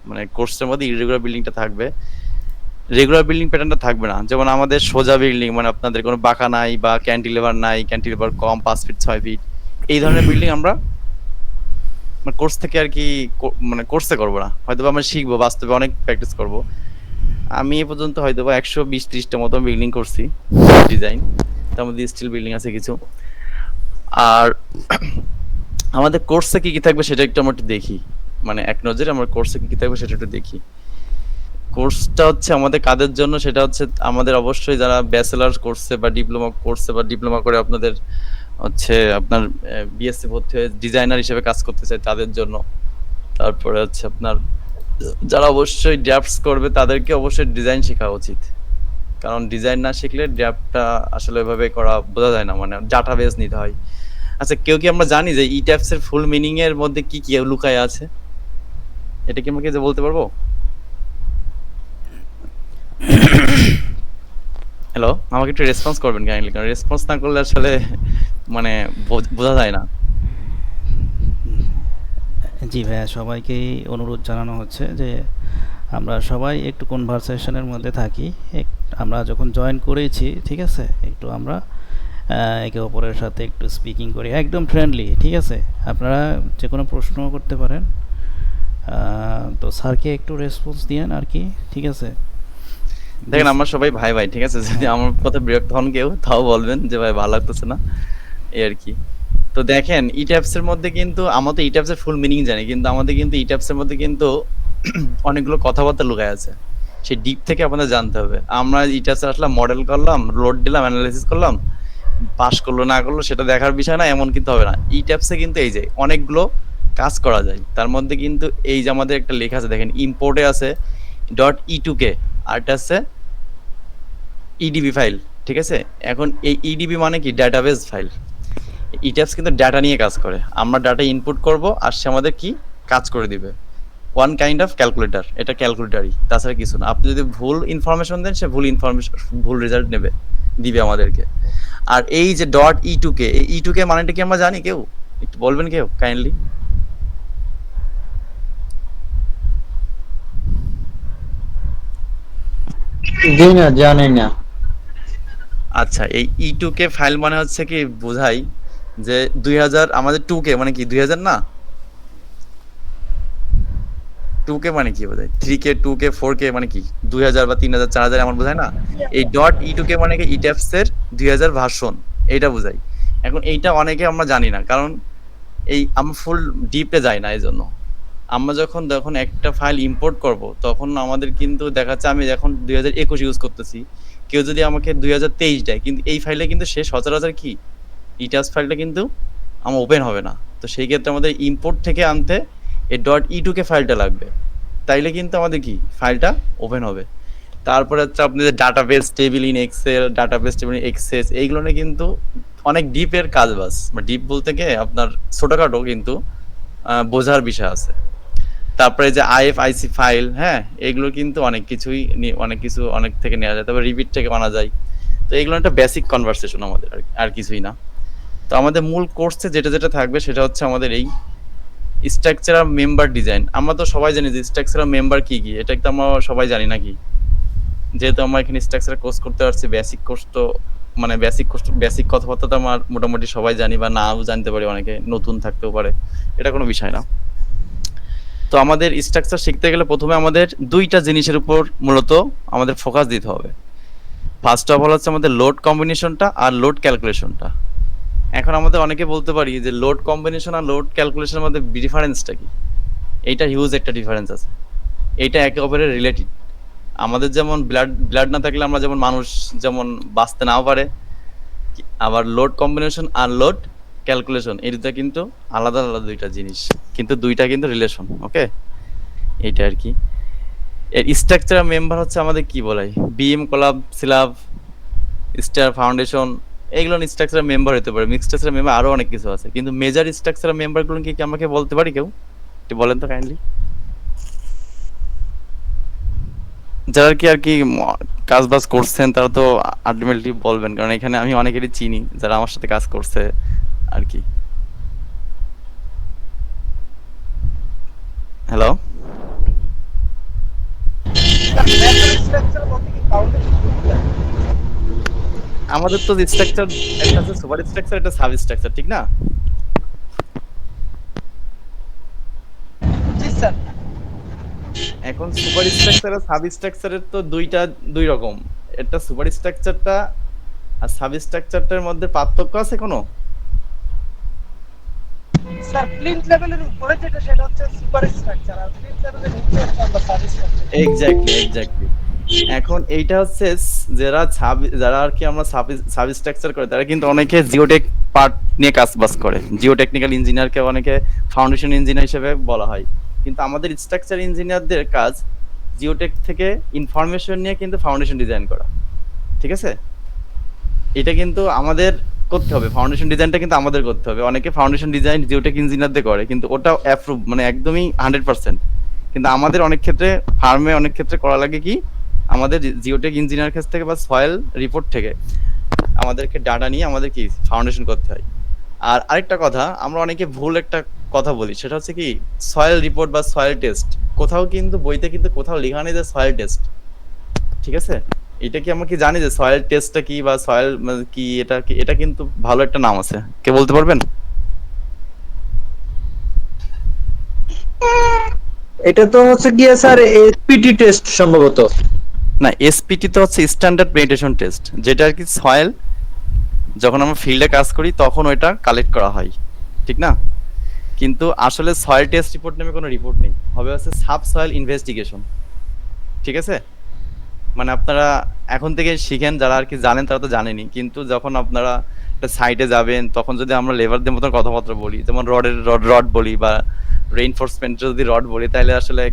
মানে কোর্সের মধ্যে ইরেগুলার বিল্ডিংটা থাকবে, রেগুলার বিল্ডিং প্যাটার্নটা থাকবে না। যেমন আমাদের সোজা বিল্ডিং, মানে আপনাদের কোনো বাঁকা নাই বা ক্যান্টিলিভার নাই, ক্যান্টিলিভার কম 5 ফিট 6 ফিট, এই ধরনের বিল্ডিং আমরা মানে কোর্স থেকে আর কি মানে কোর্সে করবো না, হয়তো আমরা শিখবো, বাস্তবে অনেক প্র্যাকটিস করব। আমি এ পর্যন্ত হয়তো 120-30টা মতো বিল্ডিং করছি ডিজাইন, তার মধ্যে স্টিল বিল্ডিং আছে কিছু। আর আমাদের কোর্সে কি কি থাকবে সেটা একটু আমরা একটু দেখি, মানে এক নজরে আমার কোর্সে কি কি থাকবে সেটা একটু দেখি। কোর্সটা হচ্ছে আমাদের কাদের জন্য, সেটা হচ্ছে আমাদের অবশ্যই যারা ব্যাচেলার করছে বা ডিপ্লোমা করছে বা ডিপ্লোমা করে আপনাদের হচ্ছে আপনার বিএসসি ভর্তি হয়ে ডিজাইনার হিসেবে কাজ করতে চায় তাদের জন্য। তারপরে হচ্ছে আপনার যারা অবশ্যই ড্রাফটস করবে তাদেরকে অবশ্যই ডিজাইন শেখা উচিত, কারণ ডিজাইন না শিখলে ড্রাফটটা আসলে এভাবে করা বোঝা যায় না, মানে ডাটাবেস নিতে হয়। আচ্ছা, কেউ কি আমরা জানি যে ই ট্যাপস এর ফুল মিনিং এর মধ্যে কি কি লুকায় আছে? এটা কি আমাকে যে বলতে পারবো? হ্যালো, আমাকে একটু রেসপন্স করবেন কাইন্ডলি, কারণ রেসপন্স না করলে আসলে মানে বোঝা যায় না। জি ভাইয়া, সবাইকেই অনুরোধ জানানো হচ্ছে যে আমরা সবাই একটু কনভারসেশনের মধ্যে থাকি। আমরা যখন জয়েন করেছি, ঠিক আছে, একটু আমরা একে অপরের সাথে একটু স্পিকিং করি, একদম ফ্রেন্ডলি, ঠিক আছে। আপনারা যে কোনো প্রশ্ন করতে পারেন। তো স্যারকে একটু রেসপন্স দিয়েন আর কি, ঠিক আছে। দেখেন, আমরা সবাই ভাই ভাই, ঠিক আছে? যদি হ্যাঁ। আমার কথা বিরক্ত হন কেউ, তাও বলবেন যে ভাই ভালো লাগতেছে না, এই আর কি। তো দেখেন, ই ট্যাপস এর মধ্যে কিন্তু আমরা তো ই ট্যাপস এর ফুল মিনিং জানি, কিন্তু আমাদের কিন্তু ই ট্যাপস এর মধ্যে কিন্তু অনেকগুলো কথাবার্তা লুকায় আছে, সেই ডিপ থেকে আপনাদের জানতে হবে। আমরা ই ট্যাপস আসলে মডেল করলাম, লোড দিলাম, অ্যানালাইসিস করলাম, পাস করলো না করলো সেটা দেখার বিষয় না, এমন কিন্তু হবে না। ই ট্যাপসে কিন্তু এই যে অনেকগুলো কাজ করা যায়, তার মধ্যে কিন্তু এই যে আমাদের একটা লেখা আছে দেখেন, ইম্পোর্টে আছে .e2k, আরটা আছে ইডিবি ফাইল, ঠিক আছে? এখন এই ইডিবি মানে কি? Database file. ইট্যাপস কিন্তু ডাটা নিয়ে কাজ করে, আমরা ডাটা ইনপুট করব আর সে আমাদের কি কাজ করে দিবে। ওয়ান কাইন্ড অফ ক্যালকুলেটর, এটা ক্যালকুলেটরই, তাছাড়া কিছু না। আপনি যদি ভুল ইনফরমেশন দেন, সে ভুল ইনফরমেশন, ভুল রেজাল্ট নেবে, দিবে আমাদেরকে। আর এই যে .e2k, এই E2K মানেটা কি আমরা জানি কেউ? একটু বলবেন কেউ কাইন্ডলি? জি না, জানি না। আচ্ছা, এই E2K ফাইল মানে হচ্ছে কি বোঝাই যে 2000, আমাদের 2K মানে কি 2000 না? 2K মানে কি বোঝায়? 3K, 2K, 4K মানে কি 2000 বা 3000, 4000 এমন বোঝায় না? এই .e2k মানে কি ইট্যাপস এর 2000 ভার্সন, এইটা বোঝায়। এখন এইটা অনেকে আমরা জানি না, কারণ এই আমরা ফুল ডিপে যাই না। এজন্য আমরা যখন যখন একটা ফাইল ইম্পোর্ট করব, তখন আমাদের কিন্তু দেখা যাচ্ছে আমি এখন 2021 ইউজ করতেছি, কেউ যদি আমাকে 2023 দেয়, কিন্তু এই ফাইলে কিন্তু সে সচরাচর কি ইটাস ফাইলটা কিন্তু আমার ওপেন হবে না। তো সেই ক্ষেত্রে আমাদের ইম্পোর্ট থেকে আনতে এই .e2k ফাইলটা লাগবে, তাইলে কিন্তু আমাদের কি ফাইলটা ওপেন হবে। তারপরে হচ্ছে আপনি যে database table in Excel, database table in Access, এইগুলো নিয়ে কিন্তু অনেক ডিপের কাজ বাস, মানে ডিপ বলতে গিয়ে আপনার ছোটখাটো কিন্তু বোঝার বিষয় আছে। তারপরে যে আইএফআইসি ফাইল, হ্যাঁ, এগুলো কিন্তু অনেক কিছুই অনেক কিছু অনেক থেকে নেওয়া যায়, তারপর রিপিট থেকে আনা যায়। তো এগুলো একটা বেসিক কনভারসেশন আমাদের, আর কিছুই না। তো আমাদের মূল কোর্সে যেটা যেটা থাকবে সেটা হচ্ছে আমাদের এই স্ট্রাকচারাল মেম্বার ডিজাইন। আমরা তো সবাই জানি যে স্ট্রাকচারাল মেম্বার কি কি, এটা তো আমরা সবাই জানি নাকি? যেহেতু আমরা এখানে স্ট্রাকচারাল কোর্স করতে পারছি, বেসিক কোর্স তো মানে বেসিক কথাবার্তা তো আমার মোটামুটি সবাই জানি, বা নাও জানতে পারি, অনেকে নতুন থাকতেও পারে, এটা কোনো বিষয় না। তো আমাদের স্ট্রাকচার শিখতে গেলে প্রথমে আমাদের দুইটা জিনিসের উপর মূলত আমাদের ফোকাস দিতে হবে। ফার্স্ট অফ অল হচ্ছে আমাদের লোড কম্বিনেশনটা আর লোড ক্যালকুলেশনটা। এখন আমাদের অনেকে বলতে পারি যে লোড কম্বিনেশন আর লোড ক্যালকুলেশনের মধ্যে ডিফারেন্সটা কি? এইটা হিউজ একটা ডিফারেন্স আছে, এইটা একে অপরের রিলেটেড। আমাদের যেমন ব্লাড ব্লাড না থাকলে আমরা যেমন মানুষ যেমন বাঁচতে নাও পারে, আবার লোড কম্বিনেশন আর লোড ক্যালকুলেশন এই দুটো কিন্তু আলাদা আলাদা দুইটা জিনিস, কিন্তু দুইটা কিন্তু রিলেশন। ওকে, এইটা আর কি। এর স্ট্রাকচারাল মেম্বার হচ্ছে আমাদের কি বলাই, বিএম, কলাব, স্ল্যাব, স্টার, ফাউন্ডেশন, এইগুলো স্ট্রাকচারাল মেম্বার হতে পারে। মিক্সড স্ট্রাকচারাল মেম্বার আরো অনেক কিছু আছে, কিন্তু মেজর স্ট্রাকচারাল মেম্বারগুলো কি কি আমাকে বলতে পারি কেউ? একটু বলেন তো কাইন্ডলি, যারা কি আর কি কাজ বাজ করছেন তারা তো আলটিমেটলি বলবেন, কারণ এখানে আমি অনেকেরই চিনি যারা আমার সাথে কাজ করছে আর কি। হ্যালো, আমাদের তো স্ট্রাকচার একটা আছে সুপার স্ট্রাকচার, একটা সাব স্ট্রাকচার, ঠিক না? জি স্যার। এখন সুপার স্ট্রাকচার আর সাব স্ট্রাকচারের তো দুই রকম। একটা সুপার স্ট্রাকচারটা আর সাব স্ট্রাকচারটার মধ্যে পার্থক্য আছে কোনো? স্যার প্লিন্থ লেভেলের উপরে যেটা সেটা হচ্ছে সুপার স্ট্রাকচার, আর প্লিন্থ লেভেলের নিচে হচ্ছে আমরা সাব স্ট্রাকচার। এক্স্যাক্টলি। এখন এইটা হচ্ছে যারা আর কি আমরা সাব স্ট্রাকচার করে, তারা কিন্তু অনেকে জিওটেক পার্ট নিয়ে কাজবাজ করে। জিও টেকনিক্যাল ইঞ্জিনিয়ারকে অনেকে ফাউন্ডেশন ইঞ্জিনিয়ার হিসেবে বলা হয়, কিন্তু আমাদের স্ট্রাকচার ইঞ্জিনিয়ারদের কাজ জিওটেক থেকে ইনফরমেশন নিয়ে কিন্তু ফাউন্ডেশন ডিজাইন করা, ঠিক আছে? এটা কিন্তু আমাদের করতে হবে, ফাউন্ডেশন ডিজাইনটা কিন্তু আমাদের করতে হবে। অনেকে ফাউন্ডেশন ডিজাইন জিওটেক ইঞ্জিনিয়ারদের করে, কিন্তু ওটা অ্যাপ্রুভ মানে একদমই 100%। কিন্তু আমাদের অনেক ক্ষেত্রে ফার্মে অনেক ক্ষেত্রে করা লাগে কি, আমাদের জিওটেক ইঞ্জিনিয়ার কাছ থেকে বা সয়েল রিপোর্ট থেকে আমাদেরকে ডাটা নিয়ে আমাদের কি ফাউন্ডেশন করতে হয়। আর আরেকটা কথা, আমরা অনেকে ভুল একটা কথা বলি, সেটা হচ্ছে কি সয়েল রিপোর্ট বা সয়েল টেস্ট। কোথাও কিন্তু বইতে কিন্তু কোথাও লেখা নেই যে সয়েল টেস্ট, ঠিক আছে? এটা কি আমরা কি জানি যে সয়েল টেস্টটা কি বা সয়েল কি? এটা কিন্তু ভালো একটা নাম আছে, কে বলতে পারবেন? এটা তো হচ্ছে গিয়ে স্যার এসপিটি টেস্ট সম্ভবত। না, এসপিটি তো হচ্ছে স্ট্যান্ডার্ড পেনিট্রেশন টেস্ট, যেটা আর কি সয়েল যখন আমরা ফিল্ডে কাজ করি তখন ওইটা কালেক্ট করা হয়, ঠিক না? কিন্তু আসলে সয়েল টেস্ট রিপোর্ট নামে কোনো রিপোর্ট নেই, হবে হচ্ছে সাব সয়েল ইনভেস্টিগেশন, ঠিক আছে? মানে আপনারা এখন থেকে শিখেন, যারা আর কি জানেন তারা তো জানেনই, কিন্তু যখন আপনারা একটা সাইটে যাবেন তখন যদি আমরা লেবারদের মতন কথাবার্তা বলি, যেমন রড বলি বা রেইনফোর্সমেন্টের যদি রড বলি, তাহলে আসলে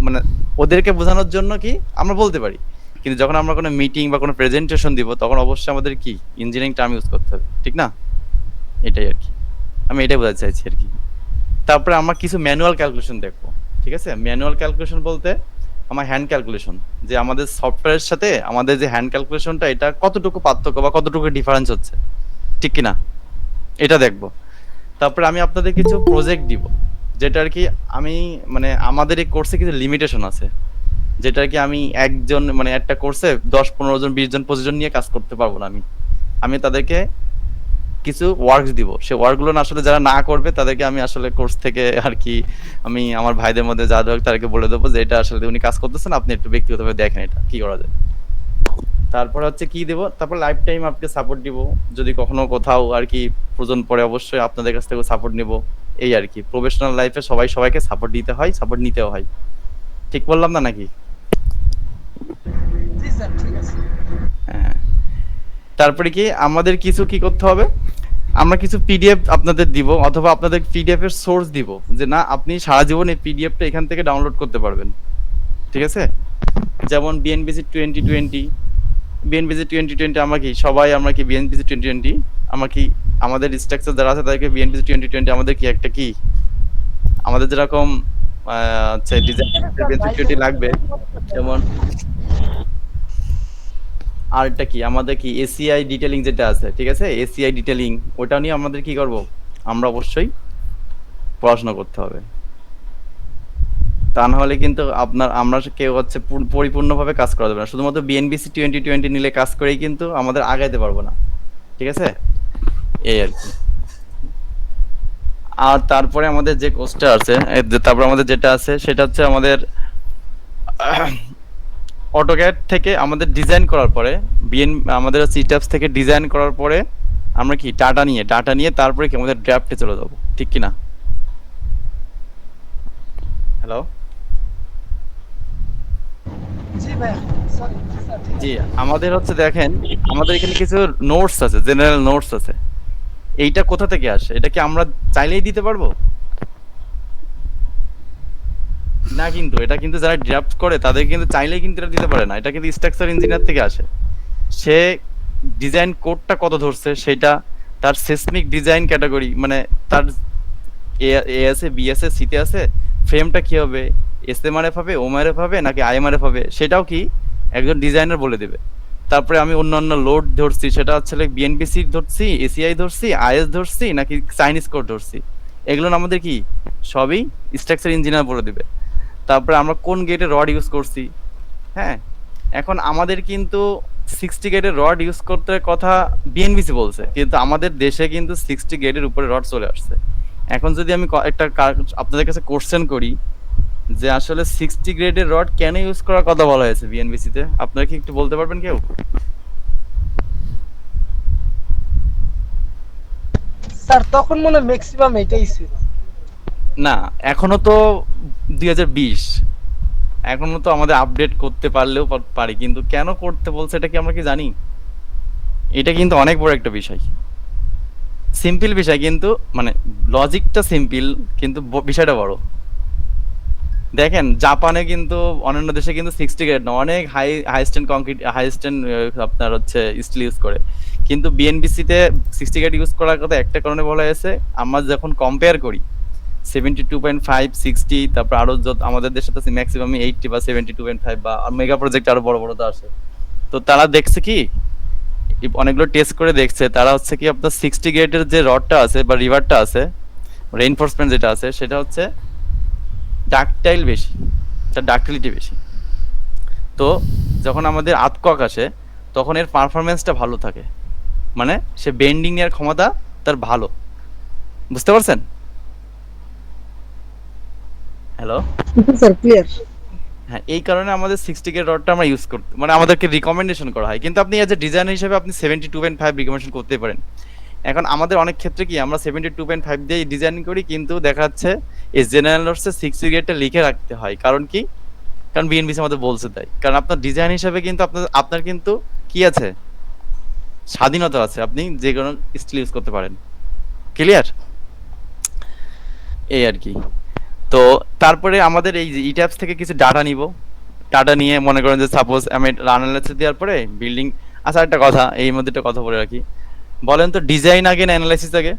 মানে ওদেরকে বোঝানোর জন্য কি আমরা বলতে পারি, কিন্তু যখন আমরা কোনো মিটিং বা কোনো প্রেজেন্টেশন দিব তখন অবশ্যই আমাদের কি ইঞ্জিনিয়ারিং টার্ম ইউজ করতে হবে, ঠিক না? এটাই আর কি, আমি এটাই বোঝাতে চাইছি আর কি। তারপরে আমরা কিছু ম্যানুয়াল ক্যালকুলেশন দেখবো, ঠিক আছে? ম্যানুয়াল ক্যালকুলেশন বলতে আমার হ্যান্ড ক্যালকুলেশন, যে আমাদের সফটওয়্যারের সাথে আমাদের যে হ্যান্ড ক্যালকুলেশনটা, এটা কতটুকু পার্থক্য বা কতটুকু ডিফারেন্স হচ্ছে, ঠিক কি না, এটা দেখবো। তারপরে আমি আপনাদের কিছু প্রজেক্ট দিব, যেটা আর কি আমি মানে আমাদের এই কোর্সে কিছু লিমিটেশন আছে, যেটা আর কি আমি একজন মানে একটা কোর্সে 10-15 জন 20 জন 25 জন নিয়ে কাজ করতে পারবো না। আমি তাদেরকে কিছু ওয়ার্কস দিব, সেই ওয়ার্কগুলো না আসলে যারা না করবে তাদেরকে আমি আসলে কোর্স থেকে আর কি আমি আমার ভাইদের মধ্যে যা হোক তাদেরকে বলে দেবো যে এটা আসলে উনি কাজ করতেছেন, আপনি একটু ব্যক্তিগতভাবে দেখেন এটা কি করা যায়। তারপর হচ্ছে কি দেবো, তারপর লাইফ টাইম আপনাকে সাপোর্ট দিব, যদি কখনো কোথাও আর কি প্রয়োজন পড়ে অবশ্যই আপনাদের কাছ থেকে সাপোর্ট নিব। এই আর কি, প্রফেশনাল লাইফে সবাইকে সাপোর্ট দিতে হয়, সাপোর্ট নিতেও হয়। ঠিক বললাম না নাকি? জি স্যার, ঠিক আছে। হ্যাঁ। তারপরে কি আমাদের কিছু কি করতে হবে, আমরা কিছু পিডিএফ আপনাদের দিব, অথবা আপনাদের পিডিএফ এর সোর্স দিব, যে না আপনি সারা জীবন এই পিডিএফটা এখান থেকে ডাউনলোড করতে পারবেন, ঠিক আছে? যেমন বিএনপিসি 2020, বিএনপিসি 2020 আমরা কি বিএনপিসি 2020 আমরা কি আমাদের স্ট্রাকচার যারা আছে তাদেরকে বিএনপিসি 2020 আমাদের কি একটা কি আমাদের যেরকম আচ্ছা ডিজাইন বিএনপিসি 20 লাগবে, যেমন আর এটা কি আমাদের কি এসিআই ডিটেইলিং যেটা আছে, ঠিক আছে? এসিআই ডিটেইলিং ওটা নিয়ে আমাদের কি করব, আমরা অবশ্যই পড়াশোনা করতে হবে। তা না হলে কিন্তু আমরা কেউ হচ্ছে পরিপূর্ণভাবে কাজ করা যাবে না। শুধুমাত্র বিএনবিসি 2020 নিলে কাজ করেই কিন্তু আমাদের আগাইতে পারবো না, ঠিক আছে? এই আর কি। আর তারপরে আমাদের যে কোর্সটা আছে, তারপর আমাদের যেটা আছে সেটা হচ্ছে আমাদের অটোক্যাড থেকে আমাদের ডিজাইন করার পরে আমাদের সিটাপস থেকে ডিজাইন করার পরে আমরা কি ডাটা নিয়ে তারপরে কি আমাদের ড্রাফটে চলে যাব, ঠিক কি না? হ্যালো জি ভাই, সরি স্যার, ঠিক জি, আছে। আমাদের হচ্ছে দেখেন, আমাদের এখানে কিছু নোটস আছে, জেনারেল নোটস আছে। এইটা কোথা থেকে আসে? এটা কি আমরা চাইলেই দিতে পারবো না? কিন্তু এটা কিন্তু যারা ড্রাফট করে তাদের কিন্তু চাইলেই কিন্তু এটা দিতে পারে না, এটা কিন্তু স্ট্রাকচার ইঞ্জিনিয়ার থেকে আসে। সে ডিজাইন কোডটা কত ধরছে সেটা, তার সিসমিক ডিজাইন ক্যাটাগরি মানে তার এ আছে, বি আছে, সিতে আছে, ফ্রেমটা কি হবে, এসএমআরএফ হবে, ওএমআরএফ হবে নাকি আইএমআরএফ হবে, সেটাও কি একজন ডিজাইনার বলে দেবে। তারপরে আমি অন্যান্য লোড ধরছি, সেটা হচ্ছে বিএনপিসি ধরছি, এসিআই ধরছি, আইএস ধরছি নাকি চাইনিজ কোড ধরছি, এগুলো আমাদের কি সবই স্ট্রাকচার ইঞ্জিনিয়ার বলে দিবে। তারপরে আমরা কোন গেটে রড ইউজ করছি, হ্যাঁ এখন আমাদের কিন্তু 60 গ্রেডের রড ইউজ করতে কথা বিএনবিসি বলছে, কিন্তু আমাদের দেশে কিন্তু 60 গ্রেডের উপরে রড চলে আসছে। এখন যদি আমি একটা আপনাদের কাছে কোশ্চেন করি যে আসলে 60 গ্রেডের রড কেন ইউজ করার কথা বলা হয়েছে বিএনবিসি তে, আপনারা কি একটু বলতে পারবেন কেউ? স্যার তখন মনে ম্যাক্সিমাম এটাই ছিল। না, এখনো তো 2020, এখনো তো আমাদের আপডেট করতে পারলেও পারি, কিন্তু কেন করতে বলছে এটা কি আমরা কি জানি? এটা কিন্তু অনেক বড় একটা বিষয়, সিম্পল বিষয় কিন্তু মানে লজিকটা সিম্পল কিন্তু বিষয়টা বড়। দেখেন জাপানে কিন্তু অন্যান্য দেশে কিন্তু 60 গ্রেড না, অনেক high stand concrete, high stand আপনার হচ্ছে স্টিল ইউজ করে, কিন্তু বিএনবিসি তে 60 গ্রেড ইউজ করার কথা একটা কারণে বলা হয়েছে, আমরা যখন কম্পেয়ার করি 72.5 60, তারপর আরো যত আমাদের দেশে তো ম্যাক্সিমাম 80 বা 72.5 বা মেগা প্রজেক্ট আরো বড় বড় তো আসে। তো তারা দেখছে কি, অনেকগুলো টেস্ট করে দেখছে, তারা হচ্ছে কি আপনার 60 গ্রেডের যে রডটা আছে বা রিভারটা আছে, রেইনফোর্সমেন্ট যেটা আছে সেটা হচ্ছে ডাকটাইল বেশি, তার ডাকটিলিটি বেশি। তো যখন আমাদের আতকক আসে তখন এর পারফরমেন্সটা ভালো থাকে, মানে সে বেন্ডিং এর ক্ষমতা তার ভালো। বুঝতে পারছেন? Hello, sir clear. হ্যাঁ, এই কারণে আমাদের 60 গ্রেড রডটা আমরা ইউজ করতে মানে আমাদেরকে রিকমেন্ডেশন করা হয়, কিন্তু আপনি এজ এ ডিজাইন হিসেবে আপনি 72.5 রিকমেন্ডেশন করতে পারেন। এখন আমাদের অনেক ক্ষেত্রে কি আমরা 72.5 দিয়ে ডিজাইন করি, কিন্তু দেখা যাচ্ছে এই জেনারেল নোটসে 60 গ্রেডটা লিখে রাখতে হয়। কারণ কি? কারণ বিএনবিসি আমাদের বলছে তাই। কারণ আপনার ডিজাইন হিসেবে কিন্তু আপনার কিন্তু কি আছে, স্বাধীনতা আছে, আপনি যে কোনো স্টিল ইউজ করতে পারেন। ক্লিয়ার? এই আর কি। তো তারপরে আমাদের এই যে ইট্যাপস থেকে কিছু ডাটা নিব, ডাটা নিয়ে মনে করেন যে সাপোজ আমি অ্যানালাইসিস দেওয়ার পরে বিল্ডিং। আচ্ছা, একটা কথা এই মধ্যে একটা কথা বলে রাখি, বলেন তো ডিজাইন আগে না অ্যানালাইসিস আগে?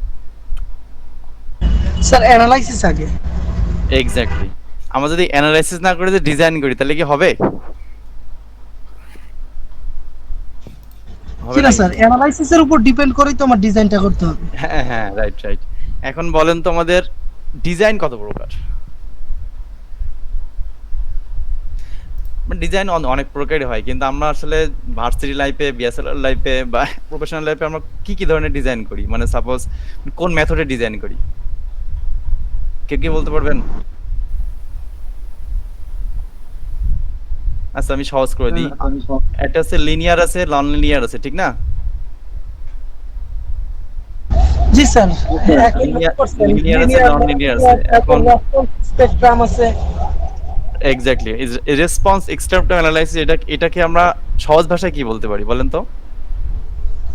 স্যার অ্যানালাইসিস আগে। এক্স্যাক্টলি। আমরা যদি অ্যানালাইসিস না করে যে ডিজাইন করি তাহলে কি হবে? হবে কি না নাকি? স্যার, অ্যানালাইসিসের উপর ডিপেন্ড করেই তো আমার ডিজাইনটা করতে হবে। হ্যাঁ হ্যাঁ, রাইট রাইট। এখন বলেন তো আমাদের ডিজাইন কত প্রকার? ডিজাইন অনেক প্রকারই হয়, কিন্তু আমরা আসলে ভার্সিটি লাইফে, বিএসএলআর লাইফে বা প্রফেশনাল লাইফে আমরা কি কি ধরনের ডিজাইন করি, মানে সাপোজ কোন মেথডে ডিজাইন করি, কেউ কি বলতে পারবেন? আচ্ছা, আমি সহজ করে দিই। একটা হচ্ছে লিনিয়ার আছে, নন লিনিয়ার আছে, ঠিক না? জি স্যার, লিনিয়ার আছে, নন লিনিয়ার আছে। এখন স্পেকট্রাম আছে। এক্স্যাক্টলি, রেসপন্স এক্সট্রাক্টিভ অ্যানালাইসিস, এটাকে আমরা সহজ ভাষায় কি বলতে পারি বলেন তো?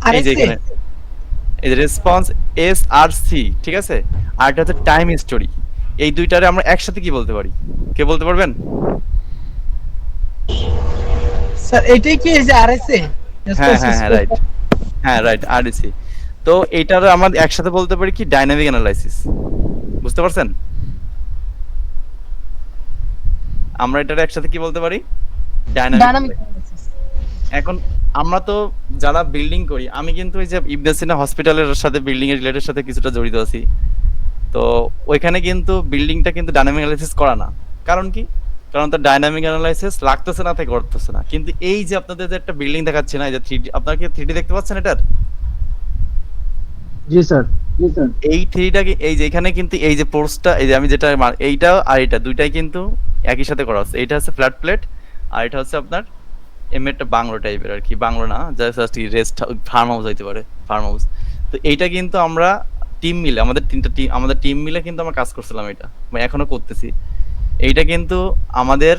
আর এই যে এখানে এই যে রেসপন্স এস আর সি, ঠিক আছে, আর এটা হচ্ছে টাইম স্টোরি, এই দুইটারে আমরা একসাথে কি বলতে পারি, কে বলতে পারবেন? স্যার এটাই কি এই যে আরএসএ? হ্যাঁ হ্যাঁ হ্যাঁ, রাইট। হ্যাঁ রাইট, আরডিসি। তো এইটার আমরা একসাথে বলতে পারি কি, ডাইনামিক অ্যানালাইসিস। বুঝতে পারছেন? আমরা এটার একসাথে কি বলতে পারি, ডাইনামিক। এখন আমরা তো যারা বিল্ডিং করি, আমি কিন্তু এই যে ইবনে সিনা হসপিটালের সাথে বিল্ডিং এর রিলেটেড সাথে কিছুটা জড়িত আছি। তো ওইখানে কিন্তু বিল্ডিংটা কিন্তু ডাইনামিক অ্যানালাইসিস করা না। কারণ কি? কারণ তো ডাইনামিক অ্যানালাইসিস লাগতেছে না, থেকে করতেছে না। কিন্তু এই যে আপনাদের যে একটা বিল্ডিং দেখাচ্ছে না, এই যে 3D, আপনারা কি 3D দেখতে পাচ্ছেন এটার? জি স্যার। এই 3Dটাকে এই যে এখানে কিন্তু এই যে পোর্সটা, এই যে আমি যেটা এইটা আর এটা দুইটাই কিন্তু একই সাথে করা হচ্ছে। এটা হচ্ছে ফ্ল্যাট প্লেট, আর এটা হচ্ছে আপনার এমনি একটা বাংলো টাইপের আর কি, বাংলো না, জাস্ট রেস্ট ফার্ম হাউস হইতে পারে, ফার্ম হাউস। তো এইটা কিন্তু আমরা টিম মিলে, আমাদের টিম মিলে কিন্তু আমরা কাজ করছিলাম, এটা মানে এখনো করতেছি। এইটা কিন্তু আমাদের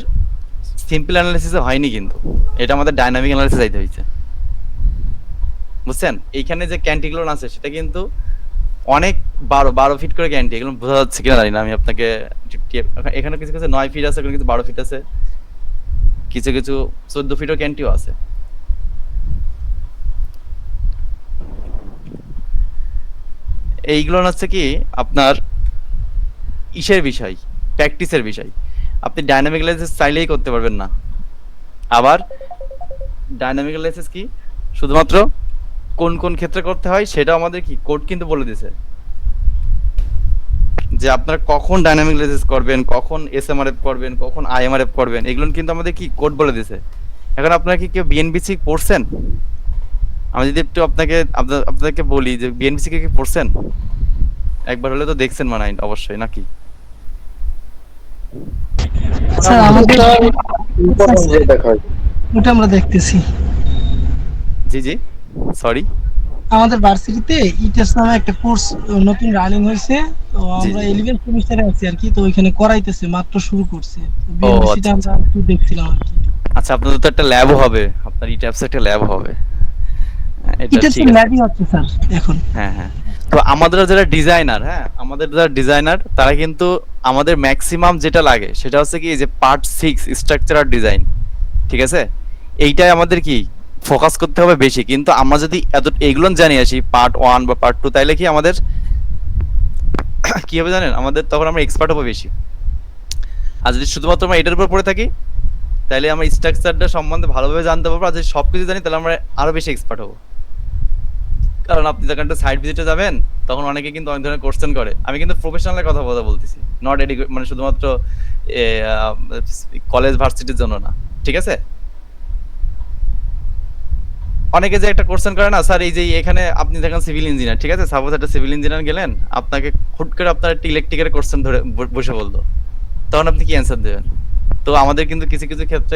সিম্পল অ্যানালাইসিসে হয়নি, কিন্তু এটা আমাদের ডাইনামিক অ্যানালাইসিস আইতে হয়েছে। বুঝছেন? এইখানে যে ক্যান্টিগুলো আছে সেটা কিন্তু অনেক 12 ফিট করে ক্যান্টি, এগুলো বোঝা যাচ্ছে কিনা জানি না, আমি আপনাকে এখানে কিছু কিছু 9 ফিট আছে, কিছু 12 ফিট আছে, কিছু কিছু 14 ফিটও ক্যান্টিও আছে। এইগুলো হচ্ছে কি আপনার ইসের বিষয়, প্র্যাকটিসের বিষয়। আপনি ডাইনামিক অ্যানালাইসিস চাইলেই করতে পারবেন না। আবার ডাইনামিক অ্যানালাইসিস কি শুধুমাত্র কোন কোন ক্ষেত্রে করতে হয় সেটাও আমাদের কি কোড কিন্তু বলে দিয়েছে, যে আপনারা কখন ডাইনামিক অ্যানালাইসিস করবেন, কখন এসএমআরএফ করবেন, কখন আইএমআরএফ করবেন, এগুলো কিন্তু আমাদের কি কোড বলে দিয়েছে। এখন আপনারা কি কেউ বিএনবিসি পড়ছেন? আমি যদি একটু আপনাদেরকে বলি যে বিএনবিসি কি পড়ছেন? একবার হলে তো দেখছেন মানে অবশ্যই, নাকি? স্যার আমাদের ইম্পর্টেন্ট যেটা হয় ওটা আমরা দেখতেছি। জি জি, সরি। আমাদের ভার্সিটিতে ইটেস্ট নামে একটা কোর্স নতুন রানিং হয়েছে। তো জি আমরা জি। 11 সেমিস্টারে আছি আর কি, তো ওইখানে করাইতেছে, মাত্র শুরু করছে। তো ও বিএনবিসিটা আচ্ছা আমরা আচ্ছা। একটু দেখছিলাম আর কি। আচ্ছা, আপনাদের তো একটা ল্যাবও হবে, আপনার ইট্যাপস একটা ল্যাব হবে। হ্যাঁ, এটা ঠিক ইটেস্টের আছে। ল্যাবই হচ্ছে স্যার এখন। হ্যাঁ হ্যাঁ। তো আমাদের যারা ডিজাইনার, হ্যাঁ আমাদের যারা ডিজাইনার তারা কিন্তু আমাদের ম্যাক্সিমাম যেটা লাগে সেটা হচ্ছে কি, যে পার্ট 6 স্ট্রাকচারাল ডিজাইন, ঠিক আছে? এইটাই আমাদের কি ফোকাস করতে হবে বেশি। কিন্তু আমরা যদি এত এইগুলো জানি আসি পার্ট 1 বা পার্ট 2, তাইলে কি আমাদের কি হবে জানেন, আমাদের তখন আমরা এক্সপার্ট হবো বেশি। আর যদি শুধুমাত্র আমরা এটার উপর পড়ে থাকি, তাহলে আমরা স্ট্রাকচারটা সম্বন্ধে ভালোভাবে জানতে পারবো। আর যদি সবকিছু জানি তাহলে আমরা আরো বেশি এক্সপার্ট হবো। কারণ আপনি যখন একটা সাইট ভিজিটে যাবেন তখন অনেকে কিন্তু অনেক ধরনের কোশ্চেন করে। আমি কিন্তু প্রফেশনালের কথা বলতেছি, নট মানে শুধুমাত্র কলেজ ভার্সিটির জন্য না, ঠিক আছে? অনেকে যে একটা কোশ্চেন করে না, স্যার এই যে এখানে আপনি দেখেন সিভিল ইঞ্জিনিয়ার, ঠিক আছে? সাপোজ একটা সিভিল ইঞ্জিনিয়ার গেলেন, আপনাকে হুট করে আপনার একটা ইলেকট্রিকের কোশ্চেন ধরে বসে বললো, তখন আপনি কি অ্যান্সার দেবেন? তো আমাদের কিন্তু কিছু কিছু ক্ষেত্রে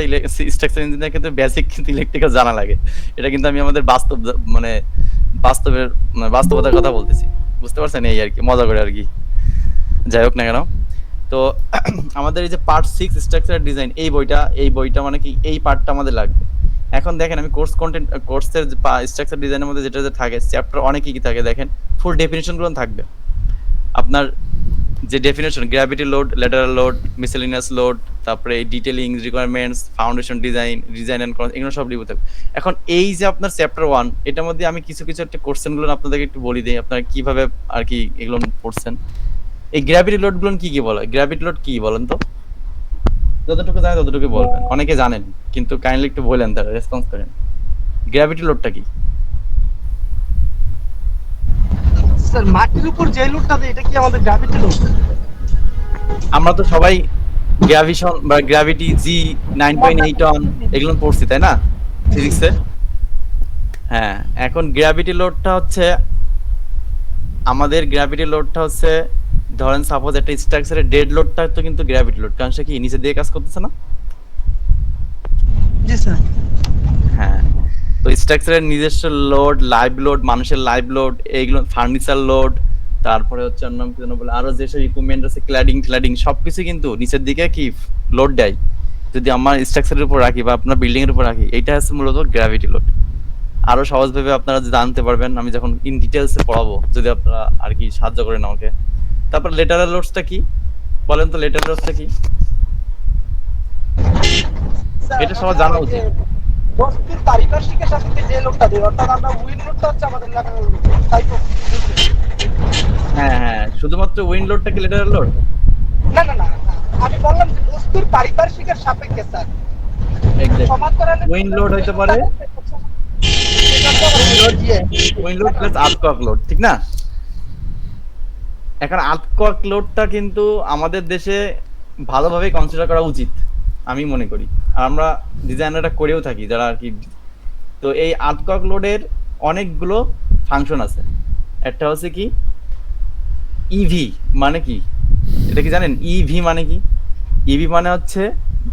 স্ট্রাকচার ইঞ্জিনিয়ার ক্ষেত্রে বেসিক কিন্তু ইলেকট্রিক্যাল জানা লাগে। এটা কিন্তু আমি আমাদের বাস্তব মানে বাস্তবের বাস্তবতার কথা বলতেছি, বুঝতে পারছেন? এই আর কি, মজা করে আর কি। যাই হোক না কেন, তো আমাদের এই যে পার্ট 6 স্ট্রাকচারাল ডিজাইন, এই বইটা মানে কি, এই পার্টটা আমাদের লাগবে। এখন দেখেন, আমি কোর্সের স্ট্রাকচার ডিজাইনের মধ্যে যেটা থাকে চ্যাপ্টার অনেক কি কি থাকে দেখেন, ফুল ডেফিনিশন গুলো থাকবে। আপনার যে definition, gravity load, lateral load, miscellaneous load, তারপরে detailing, requirements, foundation design and এগুলো সব লিখতে হবে। এখন এই যে আপনার চ্যাপ্টার 1, এটার মধ্যে আমি কিছু কিছু একটা কোশ্চেন গুলো আপনাদেরকে একটু বলি দিই, আপনারা কিভাবে আর কি এগুলো পড়ছেন। এই গ্র্যাভিটি লোড গুলো কি কি বলে? গ্র্যাভিটি লোড কি বলেন তো? যতটুকু জানেন ততটুকু বলবেন, অনেকে জানেন কিন্তু কাইন্ডলি একটু বলেন, তারা রেসপন্স করেন। গ্র্যাভিটি লোডটা কি? স্যার মাটির উপর যে লোডটা দেয় এটা কি আমাদের গ্র্যাভিটি লোড? আমরা তো সবাই গ্র্যাভিশন বা গ্র্যাভিটি জি 9.8 অন এগুলো পড়ছি, তাই না, ফিজিক্সে? হ্যাঁ, এখন গ্র্যাভিটি লোডটা হচ্ছে, আমাদের গ্র্যাভিটি লোডটা হচ্ছে, ধরেন সাপোজ একটা স্ট্রাকচারের ডেড লোডটা তো কিন্তু গ্র্যাভিটি লোড, কারণ সে কি নিচে দিয়ে কাজ করতেছে না? জি স্যার। হ্যাঁ। তো স্ট্রাকচারের নিজস্ব লোড, লাইভ লোড, মানুষের লাইভ লোড, এইগুলো ফার্নিচার লোড, তারপরে হচ্ছে অন্য কি যেন বলে, আরো যেসব ইকুইপমেন্ট আছে, ক্ল্যাডিং সবকিছু কিন্তু নিচের দিকে কি লোড দেয়। যদি আমার স্ট্রাকচারের উপর রাখি বা আপনার বিল্ডিং এর উপর রাখি, এটা হচ্ছে মূলত গ্র্যাভিটি লোড। আরো সহজভাবে আপনারা জানতে পারবেন আমি যখন ইন ডিটেইলসে পড়াবো, যদি আপনারা আর কি সাহায্য করেন আমাকে। তারপর লেটারাল লোডসটা কি বলেন তো? লেটারাল লোডসটা কি? এটা সবার জানা উচিত। বস্তুর পারিপার্শ্বিকের সাপেক্ষে যে লোডটা দেয়, অর্থাৎ আমরা উইন্ড লোডটা হচ্ছে আমাদের ল্যাটারাল লোড, তাই তো? হ্যাঁ হ্যাঁ, শুধুমাত্র উইন্ড লোডটা কি লেটারাল লোড? না না না না, আমি বললাম যে বস্তুর পারিপার্শ্বিকের সাপেক্ষে স্যার এক্স্যাক্টলি। সমান্তরালে উইন্ড লোড হইতে পারে wind load plus earthquake load, ঠিক না? এখন আর্থকোয়াক লোডটা কিন্তু আমাদের দেশে ভালোভাবে কনসিডার করা উচিত আমি মনে করি, আর আমরা ডিজাইনাররা করেও থাকি যারা আর কি। তো এই আর্থকোয়াক লোডের অনেকগুলো ফাংশন আছে। একটা হচ্ছে কি ইভি, মানে কি এটা কি জানেন? ইভি মানে কি? ইভি মানে হচ্ছে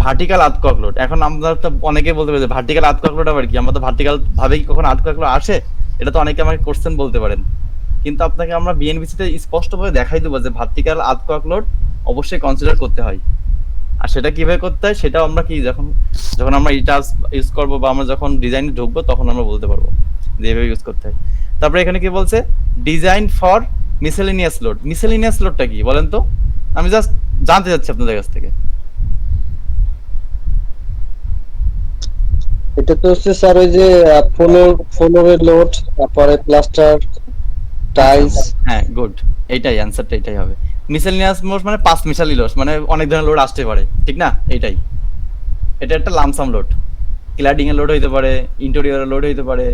ভার্টিক্যাল আর্থকোয়াক লোড। এখন আমরা তো অনেকে বলতে পারে ভার্টিক্যাল আর্থকোয়াক লোড আবার কি? আমরা তো ভার্টিক্যাল ভাবে কি কখন আর্থকোয়াক লোড আসে? এটা তো অনেকে আমাকে কোশ্চেন বলতে পারেন, কিন্তু আপনাকে আমরা বিএনবিসি তে স্পষ্টভাবে দেখাই দেবো যে ভার্টিক্যাল আর্থকোয়াক লোড অবশ্যই কনসিডার করতে হয়। আর সেটা কিভাবে করতে হয় সেটাও আমরা কি যখন যখন আমরা এটা ইউজ করবো বা আমরা যখন ডিজাইনে ঢুকবো তখন আমরা বলতে পারবো যে এভাবে ইউজ করতে হয়। তারপরে এখানে কি বলছে, design for miscellaneous load. Miscellaneous লোডটা কি বলেন তো? আমি জাস্ট জানতে চাচ্ছি আপনাদের কাছ থেকে। এটা তো হচ্ছে স্যার ওই যে ফ্লোরের লোড, তারপরে প্লাস্টার, টাইলস। হ্যাঁ, গুড, এইটাই অ্যানসারটা, এটাই হবে। মিসেলিনিয়াস লোড মানে পাঁচ মিশালি লোড, মানে অনেক ধরনের লোড আসতে পারে, ঠিক না? এইটাই, এটা একটা লামসাম লোড। ক্ল্যাডিং এর লোড হইতে পারে, ইন্টেরিয়রের লোড হইতে পারে,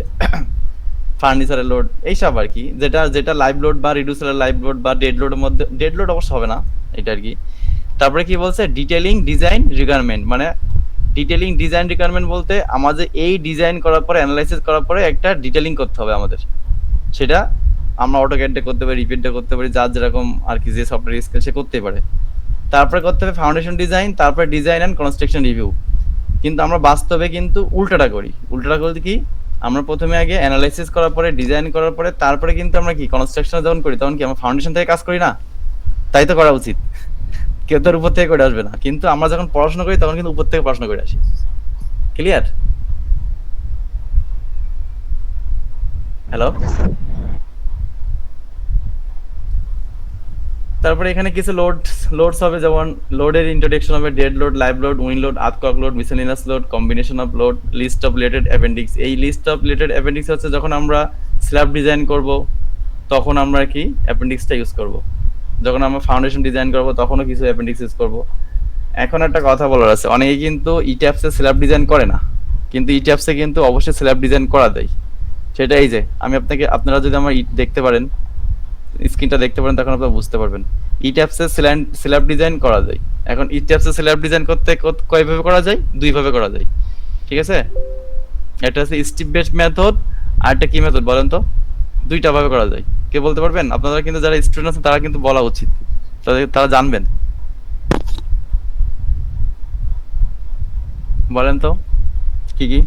ফার্নিচারের লোড, এইসব আর কি। যেটা যেটা লাইভ লোড বা রিডিউসার লাইভ লোড বা ডেড লোডের মধ্যে, ডেড লোড অবশ্য হবে না, এটা আর কি। তারপরে কি বলছে, ডিটেইলিং, ডিজাইন, রিকোয়ারমেন্ট, মানে ডিটেইলিং ডিজাইন রিকোয়ারমেন্ট বলতে আমাদের এই ডিজাইন করার পরে অ্যানালাইসিস করার পরে একটা ডিটেইলিং করতে হবে আমাদের, সেটা আমরা অটোক্যাডে করতে পারি, রিপিটে করতে পারি, যার যেরকম আর কি যে সফটওয়্যার স্কিল সে করতে পারে। তারপরে করতে হবে ফাউন্ডেশন ডিজাইন, তারপরে ডিজাইন অ্যান্ড কনস্ট্রাকশন রিভিউ। কিন্তু আমরা বাস্তবে কিন্তু উল্টাটা করি। উল্টাটা বলতে কি, আমরা প্রথমে আগে অ্যানালাইসিস করার পরে, ডিজাইন করার পরে, তারপরে কিন্তু আমরা কি কনস্ট্রাকশন যখন করি তখন কি আমরা ফাউন্ডেশন থেকে কাজ করি না? তাই তো করা উচিত। কেউ তোর উপর থেকে করে আসবে না, কিন্তু আমরা যখন পড়াশোনা করি তখন কিন্তু উপর থেকে পড়াশোনা করে আসি। ক্লিয়ার? হ্যালো। তারপরে এখানে কিছু লোডস হবে, যেমন লোডের ইন্ট্রোডাকশন হবে, dead load, live load, wind load, earthquake load, miscellaneous load, combination of load, list of related appendix. এই লিস্ট অফ রিলেটেড অ্যাপেন্ডিক্স হচ্ছে যখন আমরা স্ল্যাব ডিজাইন করব তখন আমরা কি অ্যাপেন্ডিক্সটা ইউজ করব, যখন আমরা ফাউন্ডেশন ডিজাইন করব তখনও কিছু অ্যাপেন্ডিক্স ইউজ করব। এখন একটা কথা বলার আছে, অনেকে কিন্তু ইট্যাপসে স্ল্যাব ডিজাইন করে না, কিন্তু ইট্যাপসে কিন্তু অবশ্যই স্ল্যাব ডিজাইন করা দেয়। সেটা এই যে আমি আপনারা যদি আমার দেখতে পারেন, স্ক্রিনটা দেখতে পারেন, তখন আপনারা বুঝতে পারবেন ইট্যাপসে স্ল্যাব ডিজাইন করা যায়। এখন ইট্যাপসে স্ল্যাব ডিজাইন করতে কয়ভাবে করা যায়? দুইভাবে করা যায়, ঠিক আছে? একটা হচ্ছে স্টিপ বেস মেথড, আর একটা কি মেথড বলেন তো? দুইটা ভাবে করা যায়। কে বলতে পারবেন? আপনারা কিন্তু যারা স্টুডেন্ট আছেন তারা কিন্তু বলা উচিত, তারা জানবেন। বলেন তো কি কি,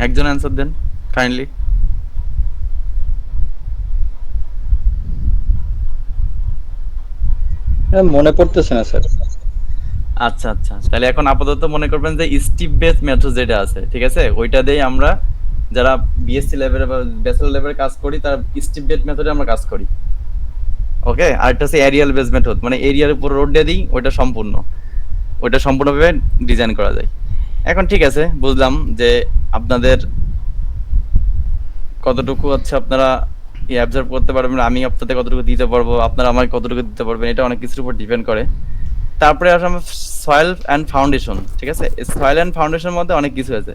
একজন অ্যান্সার দেন কাইন্ডলি। মনে পড়তেছে না স্যার। আচ্ছা আচ্ছা, তাহলে এখন আপাতত মনে করবেন যে স্টিপ বেস মেথড যেটা আছে, ঠিক আছে, ওইটা দিয়ে আমরা যারা বিএসসি লেভেলে বা ব্যাচেলর লেভেলে কাজ করি তারা স্টিপ বেস মেথডে আমরা কাজ করি। ওকে, আর একটা হচ্ছে এরিয়াল বেস মেথড, মানে এরিয়ার উপর রোড দিয়ে দিই, ওইটা সম্পূর্ণভাবে ডিজাইন করা যায়। এখন ঠিক আছে, বুঝলাম যে আপনাদের কতটুকু হচ্ছে আপনারা অ্যাবজর্ব করতে পারবেন, আমি আপনাদের কতটুকু দিতে পারবো, আপনারা আমাকে কতটুকু দিতে পারবেন, এটা অনেক কিছুর উপর ডিপেন্ড করে। তারপরে আসলে সয়েল অ্যান্ড ফাউন্ডেশন, ঠিক আছে? সয়েল অ্যান্ড ফাউন্ডেশনের মধ্যে অনেক কিছু আছে।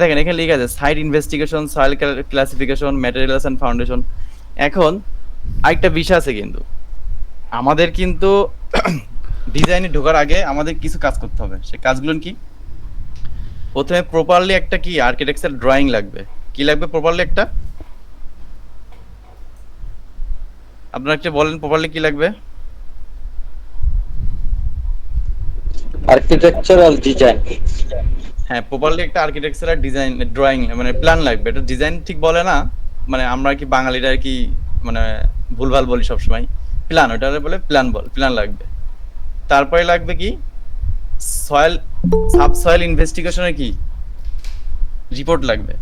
দেখেন এখানে লিখে আছে site investigation, soil classification, materials and foundation. এখন আরেকটা বিষয় আছে, কিন্তু আমাদের কিন্তু ডিজাইনে ঢোকার আগে আমাদের কিছু কাজ করতে হবে। সেই কাজগুলো কি? প্রথমে প্রপারলি একটা কি আর্কিটেকচার ড্রয়িং লাগবে। কি লাগবে প্রপারলি? একটা, আপনারা একটা বলেন প্রপারলি কি লাগবে? Architectural design. হ্যাঁ, প্রপারলি একটা আর্কিটেকচারাল ডিজাইন ড্রয়িং মানে প্ল্যান লাগবে। এটা ডিজাইন ঠিক বলে না, মানে আমরা কি বাঙালিরা আর কি মানে ভুলভাল বলি সবসময়। প্ল্যান, ওটা বলে প্ল্যান লাগবে। তারপরে লাগবে কি সয়েল সাবসয়েল ইনভেস্টিগেশনের কি রিপোর্ট লাগবে।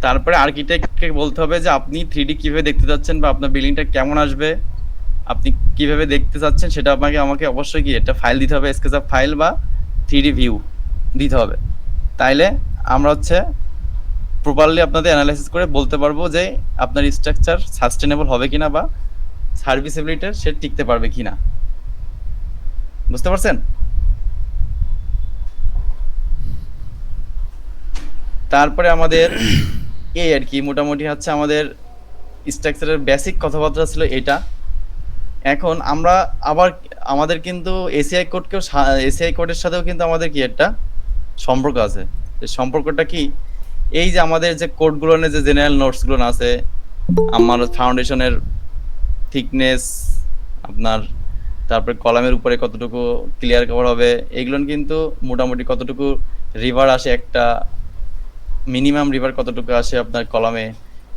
তারপরে আর্কিটেক্টকে বলতে হবে যে আপনি 3D কিভাবে দেখতে চাচ্ছেন বা আপনার বিল্ডিংটা কেমন আসবে, আপনি কিভাবে দেখতে চাচ্ছেন সেটা আমাকে অবশ্যই কি একটা ফাইল দিতে হবে, স্কেচ অফ ফাইল বা 3D ভিউ দিতে হবে। তাইলে আমরা হচ্ছে প্রপারলি আপনাদের অ্যানালাইসিস করে বলতে পারবো যে আপনার স্ট্রাকচার সাস্টেনেবল হবে কিনা বা সার্ভিসেবিলিটির সে টিকতে পারবে কিনা। বুঝতে পারছেন? তারপরে আমাদের এই আর কি মোটামুটি হচ্ছে আমাদের স্ট্রাকচারের বেসিক কথাবার্তা ছিল এটা। এখন আমরা আবার আমাদের কিন্তু এসিআই কোডের সাথেও কিন্তু আমাদের কি একটা সম্পর্ক আছে। এই সম্পর্কটা কি? এই যে আমাদের যে কোডগুলো যে জেনারেল নোটসগুলো আছে, আমার ফাউন্ডেশনের থিকনেস আপনার, তারপরে কলামের উপরে কতটুকু ক্লিয়ার কভার হবে, এগুলো কিন্তু মোটামুটি কতটুকু রিভার আসে, একটা মিনিমাম রিভার কতটুকু আসে আপনার কলামে,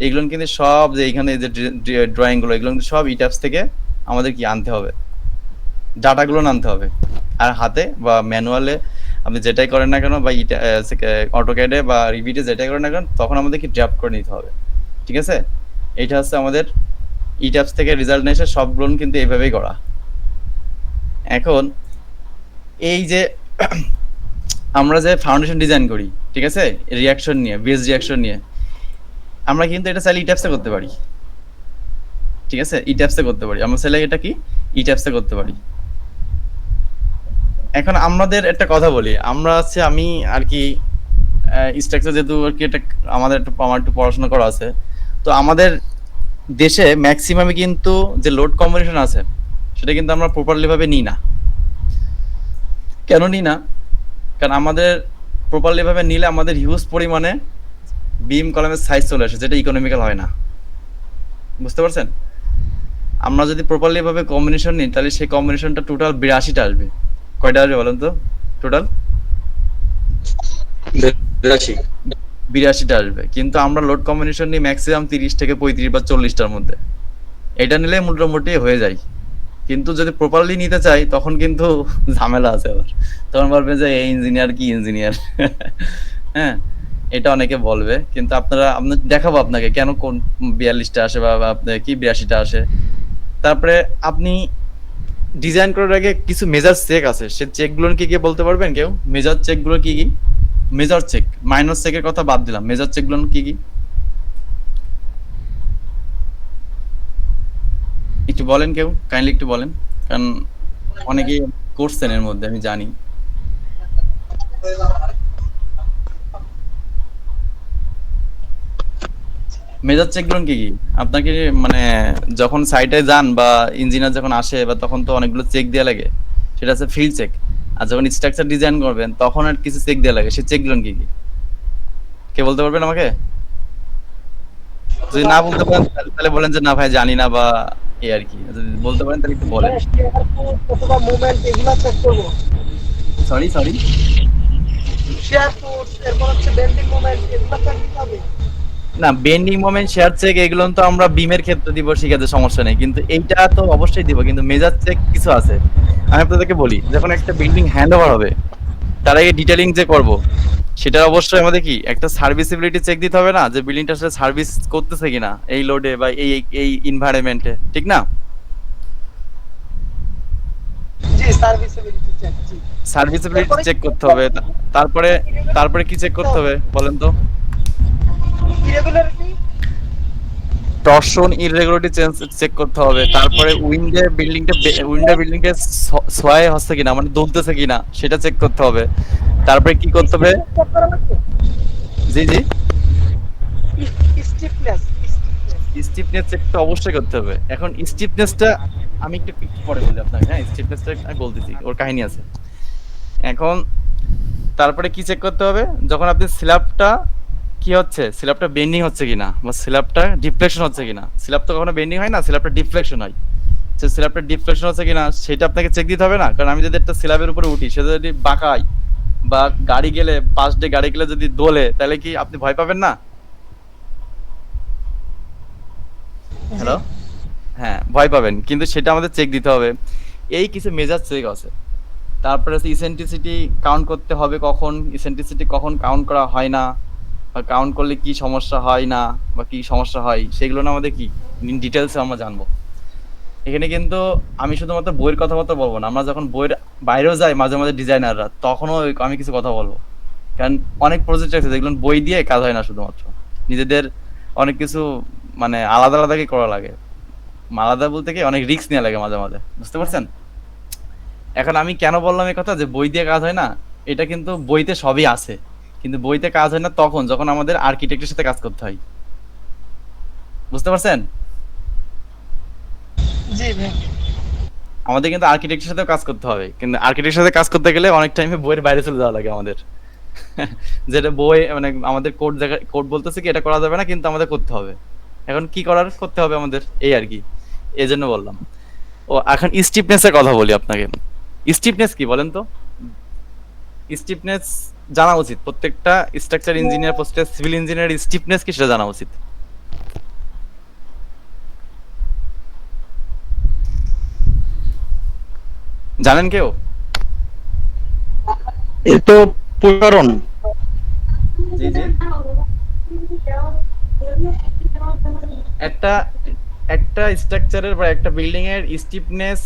এগুলো কিন্তু সব যে এইখানে যে ড্রয়িংগুলো এগুলো কিন্তু সব ইট্যাপস থেকে আমাদের কি আনতে হবে, ডাটাগুলো আনতে হবে। আর হাতে বা ম্যানুয়ালে আপনি যেটাই করেন না কেন বা অটোক্যাডে বা রিভিটে যেটাই করেন না কেন, তখন আমাদের কি ড্রাফট করে নিতে হবে। ঠিক আছে, এইটা হচ্ছে আমাদের ইট্যাপস থেকে রেজাল্ট নিয়ে এসে সবগুলো কিন্তু এইভাবেই করা। এখন এই যে আমরা যে ফাউন্ডেশন ডিজাইন করি, ঠিক আছে, রিয়াকশন নিয়ে, বেস রিয়াকশন নিয়ে, আমরা কিন্তু এটা চাইলে ইট্যাপসে করতে পারি। ঠিক আছে, ইট্যাপসে করতে পারি, আমরা চাইলে এটা কি ইট্যাপসে করতে পারি। এখন আমাদের একটা কথা বলি, আমরা হচ্ছে আমি আর কি স্ট্রাকচার যেহেতু আর কি এটা আমার একটু পড়াশোনা করা আছে, তো আমাদের দেশে ম্যাক্সিমামে কিন্তু যে লোড কম্বিনেশন আছে সেটা কিন্তু আমরা প্রপারলি ভাবে নিই না। কেন নিই না? কারণ আমাদের প্রপারলি ভাবে নিলে আমাদের হিউজ পরিমাণে বিম কলামের সাইজ চলে আসে, যেটা ইকোনমিক্যাল হয় না। বুঝতে পারছেন? আমরা যদি প্রপারলি ভাবে কম্বিনেশন নিই, তাহলে সেই কম্বিনেশনটা টোটাল 82টা আসবে। কয়টা আসবে বলেন তো টোটাল? 82। 82টা আসবে। কিন্তু আমরা লোড কম্বিনেশন নিই ম্যাক্সিমাম 30 থেকে 35 বা 40টার মধ্যে। এটা নিলে মোটামুটি হয়ে যায়। কিন্তু যদি প্রপারলি নিতে চাই, তখন কিন্তু ঝামেলা আছে আবার। তখন বলবে যে এই ইঞ্জিনিয়ার কি ইঞ্জিনিয়ার। হ্যাঁ, এটা অনেকে বলবে, কিন্তু আপনার দেখাবো আপনাকে কেন কোন 42টা আসে বা আপনার কি 82টা আসে। তারপরে আপনি ডিজাইন করার আগে কিছু মেজার চেক আছে, সে চেকগুলো কি কি বলতে পারবেন কেউ? মেজার চেকগুলো কি কি? মেজার চেক, মাইনর চেকের কথা বাদ দিলাম, মেজার চেকগুলো কি কি একটু বলেন কেউ, কাইন্ডলি একটু বলেন, কারণ অনেকেই করছেন এর মধ্যে, আমি জানি। মেজার চেকগুলো কি কি আপনাকে, মানে যখন সাইটে যান বা ইঞ্জিনিয়ার যখন আসে, বা তখন তো অনেকগুলো চেক দেওয়া লাগে, সেটা হচ্ছে ফিল্ড চেক। আর যখন স্ট্রাকচার ডিজাইন করবেন, তখন আর কিছু চেক দেওয়া লাগে, সেই চেকগুলো কি কি কে বলতে পারবেন আমাকে? যদি না বলতে পারেন তাহলে বলেন যে না ভাই জানি না, বা এই আর কি। যদি বলতে পারেন তাহলে একটু বলেন। অথবা মুভমেন্ট এগুলো চেক করবো। সরি সরি শেয়ার ফোর্স, এরপর হচ্ছে বেন্ডিং মুভমেন্ট, এগুলো চেক দিতে হবে। না, বেন্ডিং মোমেন্ট, শেয়ার চেক এগুলো তো আমরা বিমের ক্ষেত্রে দিব, ঠিক আছে, সমস্যা নেই। কিন্তু এইটা তো অবশ্যই দিব, কিন্তু মেজার চেক কিছু আছে। আমি আপনাদেরকে বলি, যখন একটা বিল্ডিং হ্যান্ড ওভার হবে, তার আগে ডিটেইলিং যে করব, সেটা অবশ্যই আমাদের কি একটা সার্ভিসিবিলিটি চেক দিতে হবে না, যে বিল্ডিংটা আসলে সার্ভিস করতেছে কিনা এই লোডে বা এই এনভায়রনমেন্টে, ঠিক না? জি, সার্ভিসিবিলিটি চেক, জি। সার্ভিসিবিলিটি এরপরে চেক করতে হবে। তারপরে তারপরে কি চেক করতে হবে বলেন তো? ইরেগুলারিটি, টর্শন ইররেগুলারিটি চেক করতে হবে। তারপরে উইন্ডে বিল্ডিংটা সোয়াই হচ্ছে কিনা, মানে দুলতেছে কিনা, সেটা চেক করতে হবে। তারপরে কি করতে হবে? চেক করা লাগবে। জি জি, স্টিফনেস, স্টিফনেস চেক তো অবশ্যই করতে হবে। এখন স্টিফনেসটা আমি একটু পরে বলি আপনাকে, হ্যাঁ, স্টিফনেসটা আমি বলতেছি, ওর কাহিনী আছে। এখন তারপরে কি চেক করতে হবে? যখন আপনি স্ল্যাবটা কি হচ্ছে, স্ল্যাবটা বেন্ডিং হচ্ছে কিনা, বা স্ল্যাবটা ডিফ্লেকশন হচ্ছে কিনা। স্ল্যাব তো কখনো বেন্ডিং হয় না, স্ল্যাবটা ডিফ্লেকশন হয়। সে স্ল্যাবটা ডিফ্লেকশন হচ্ছে কিনা সেটা আপনাকে চেক দিতে হবে না? কারণ আমি যদি একটা স্ল্যাবের উপরে উঠি, সেটা যদি বাঁকায় বা গাড়ি গেলে, পাশ দিয়ে গাড়ি গেলে যদি দোলে, তাহলে কি আপনি ভয় পাবেন না? হ্যালো, হ্যাঁ, ভয় পাবেন, কিন্তু সেটা আমাদের চেক দিতে হবে। এই কিছু মেজার চেক আছে। তারপরে হচ্ছে ইসেন্ট্রিসিটি কাউন্ট করতে হবে, কখন ইসেন্ট্রিসিটি কখন কাউন্ট করা হয় না, বা কাউন্ট করলে কি সমস্যা হয় না, বা কি সমস্যা হয়, সেগুলো না আমাদের কি ডিটেলসে আমরা জানবো। এখানে কিন্তু আমি শুধুমাত্র বইয়ের কথাবার্তা বলবো না, আমরা যখন বইয়ের বাইরেও যাই মাঝে মাঝে ডিজাইনাররা, তখনও আমি কিছু কথা বলবো। কারণ অনেক প্রজেক্ট আছে যেগুলো বই দিয়ে কাজ হয় না, শুধুমাত্র নিজেদের অনেক কিছু মানে আলাদা আলাদাকে করা লাগে। আলাদা বলতে কি অনেক রিস্ক নেওয়া লাগে মাঝে মাঝে, বুঝতে পারছেন? এখন আমি কেন বললাম এই কথা যে বই দিয়ে কাজ হয় না, এটা কিন্তু বইতে সবই আছে, কিন্তু বইতে কাজ হয় না তখন যখন আমাদের আর্কিটেক্টের সাথে কাজ করতে হয়। বুঝতে পারছেন? জি ভাই। আমাদের কিন্তু আর্কিটেক্টের সাথেও কাজ করতে হবে, কিন্তু আর্কিটেক্টের সাথে কাজ করতে গেলে অনেক টাইমে বইয়ের বাইরে চলে যাওয়া লাগে আমাদের। যেটা বই মানে আমাদের কোড বলতেছে কি এটা করা যাবে না, কিন্তু আমাদের করতে হবে। এখন কি করার করতে হবে আমাদের, এই আর কি, এই জন্য বললাম। ও এখন স্টিফনেস এর কথা বলি আপনাকে। স্টিফনেস কি বলেন তো? স্টিফনেস জানা উচিত প্রত্যেকটা স্ট্রাকচার ইঞ্জিনিয়ার, প্রত্যেকটা সিভিল ইঞ্জিনিয়ার, স্টিফনেস কি সেটা জানা উচিত। জানেন কেউ? এ তো প্রসারণ। জি জি, একটা একটা স্ট্রাকচারের বা একটা বিল্ডিং এর স্টিফনেস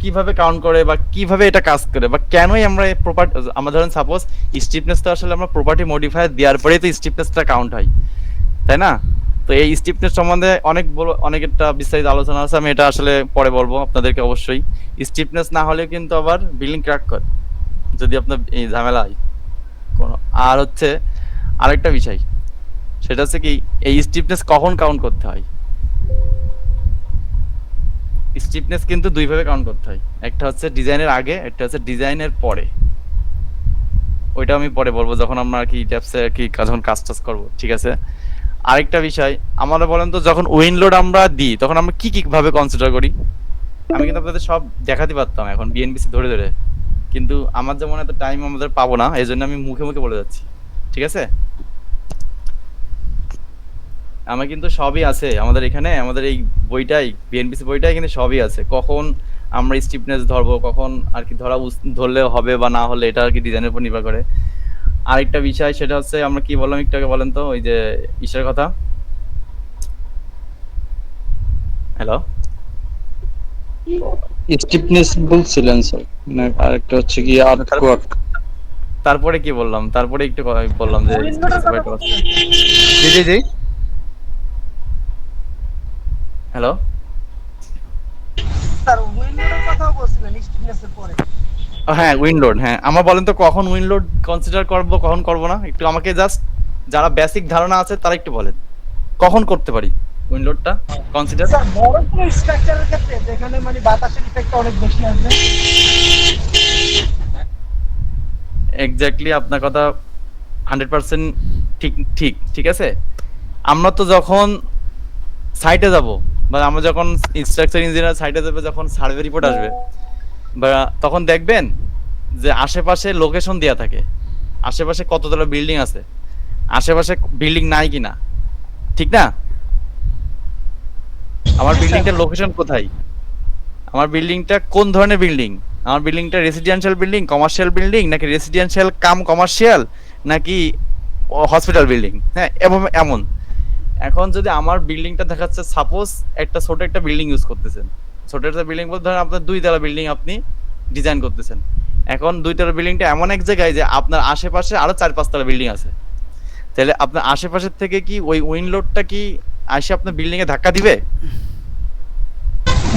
কিভাবে কাউন্ট করে, বা কিভাবে এটা কাজ করে, বা কেনই আমরা প্রপার্টি, আমরা ধরেন সাপোজ স্টিফনেস তো আসলে আমরা প্রপার্টি মডিফায়ার দেওয়ার পরেই তো স্টিফনেসটা কাউন্ট হয়, তাই না? তো এই স্টিফনেস সম্বন্ধে অনেক একটা বিস্তারিত আলোচনা আছে, আমি এটা আসলে পরে বলবো আপনাদেরকে অবশ্যই। স্টিফনেস না হলে কিন্তু আবার বিল্ডিং ক্র্যাক করে, যদি আপনার এই ঝামেলা হয় কোনো। আর হচ্ছে আরেকটা বিষয়, সেটা হচ্ছে কি এই স্টিফনেস কখন কাউন্ট করতে হয়। স্টিফনেস কিন্তু দুই ভাবে কাউন্ট করতে হয়, একটা হচ্ছে ডিজাইনের আগে, একটা হচ্ছে ডিজাইনের পরে। ওইটা আমি পরে বলবো যখন আমরা আর কি ট্যাপসে আর কি যখন কাজ টাজ করবো, ঠিক আছে? আরেকটা বিষয় আমরা বলেন তো, যখন উইন লোড আমরা দিই তখন আমরা কি কি ভাবে কনসিডার করি? আমি কিন্তু আপনাদের সব দেখাতে পারতাম এখন বিএনপিসি ধরে ধরে, কিন্তু আমার যেমন এত টাইম আমাদের পাবো না, এই জন্য আমি মুখে মুখে বলে যাচ্ছি, ঠিক আছে? আমার কিন্তু সবই আছে আমাদের এখানে, আমাদের এই বইটাই, বিএনপিসি বইটাই কিন্তু সবই আছে। কখন আমরা স্টিফনেস ধরবো, কখন আর কি ধরলে হবে বা না হলে, এটা আর কি ডিজাইনের উপর নির্ভর করে। আরেকটা বিষয় সেটা হচ্ছে, আমরা কি বললাম একটু আগে, বলেন তো ওই যে ইসের কথা। হ্যালো, স্টিফনেস বলছিলেন স্যার, না আরেকটা হচ্ছে কি আর্টওয়ার্ক। তারপরে কি বললাম? তারপরে একটু বললাম যে উইন্ডোটার কথা বলছেন জি জি জি, হ্যালো। স্যার, উইন্ডোটার কথাও বলছিলেন স্টিফনেসের পরে। হ্যাঁ, উইন্ডোড, হ্যাঁ আমার বলেন তো কখন উইন্ডোড কনসিডার করব, কখন করব না, একটু আমাকে জাস্ট যারা বেসিক ধারণা আছে তারা একটু বলেন কখন করতে পারি উইন্ডোডটা কনসিডার। স্যার, বড় কোনো স্ট্রাকচারের ক্ষেত্রে যেখানে মানে বাতাসের ইফেক্ট অনেক বেশি আসবে। এক্স্যাক্টলি আপনার কথা 100% ঠিক ঠিক ঠিক আছে। আমরা তো যখন সাইটে যাব, বা আমরা যখন স্ট্রাকচার ইঞ্জিনিয়ার সাইটে যাবে, যখন সার্ভে রিপোর্ট আসবে, বা তখন দেখবেন যে আশেপাশে লোকেশন দেয়া থাকে, আশেপাশে কততলা বিল্ডিং আছে, আশেপাশে বিল্ডিং নাই কিনা, ঠিক না? আমার বিল্ডিংটার লোকেশন কোথায়, আমার বিল্ডিংটা কোন ধরনের বিল্ডিং, আমার বিল্ডিংটা রেসিডেন্সিয়াল বিল্ডিং, কমার্শিয়াল বিল্ডিং, নাকি রেসিডেন্সিয়াল কাম কমার্শিয়াল, নাকি হসপিটাল বিল্ডিং, হ্যাঁ এবং এমন। এখন যদি আমার বিল্ডিংটা দেখাচ্ছে, সাপোজ একটা ছোট একটা বিল্ডিং ইউজ করতেছেন, ছোট একটা বিল্ডিং বলতে ধরেন আপনার 2 তলা বিল্ডিং আপনি ডিজাইন করতেছেন। এখন 2 তলা বিল্ডিংটা এমন এক জায়গায় যে আপনার আশেপাশে আরো 4-5 তলা বিল্ডিং আছে, তাহলে আপনার আশেপাশের থেকে কি ওই উইন্ড লোডটা কি আসে আপনার বিল্ডিং এ ধাক্কা দিবে?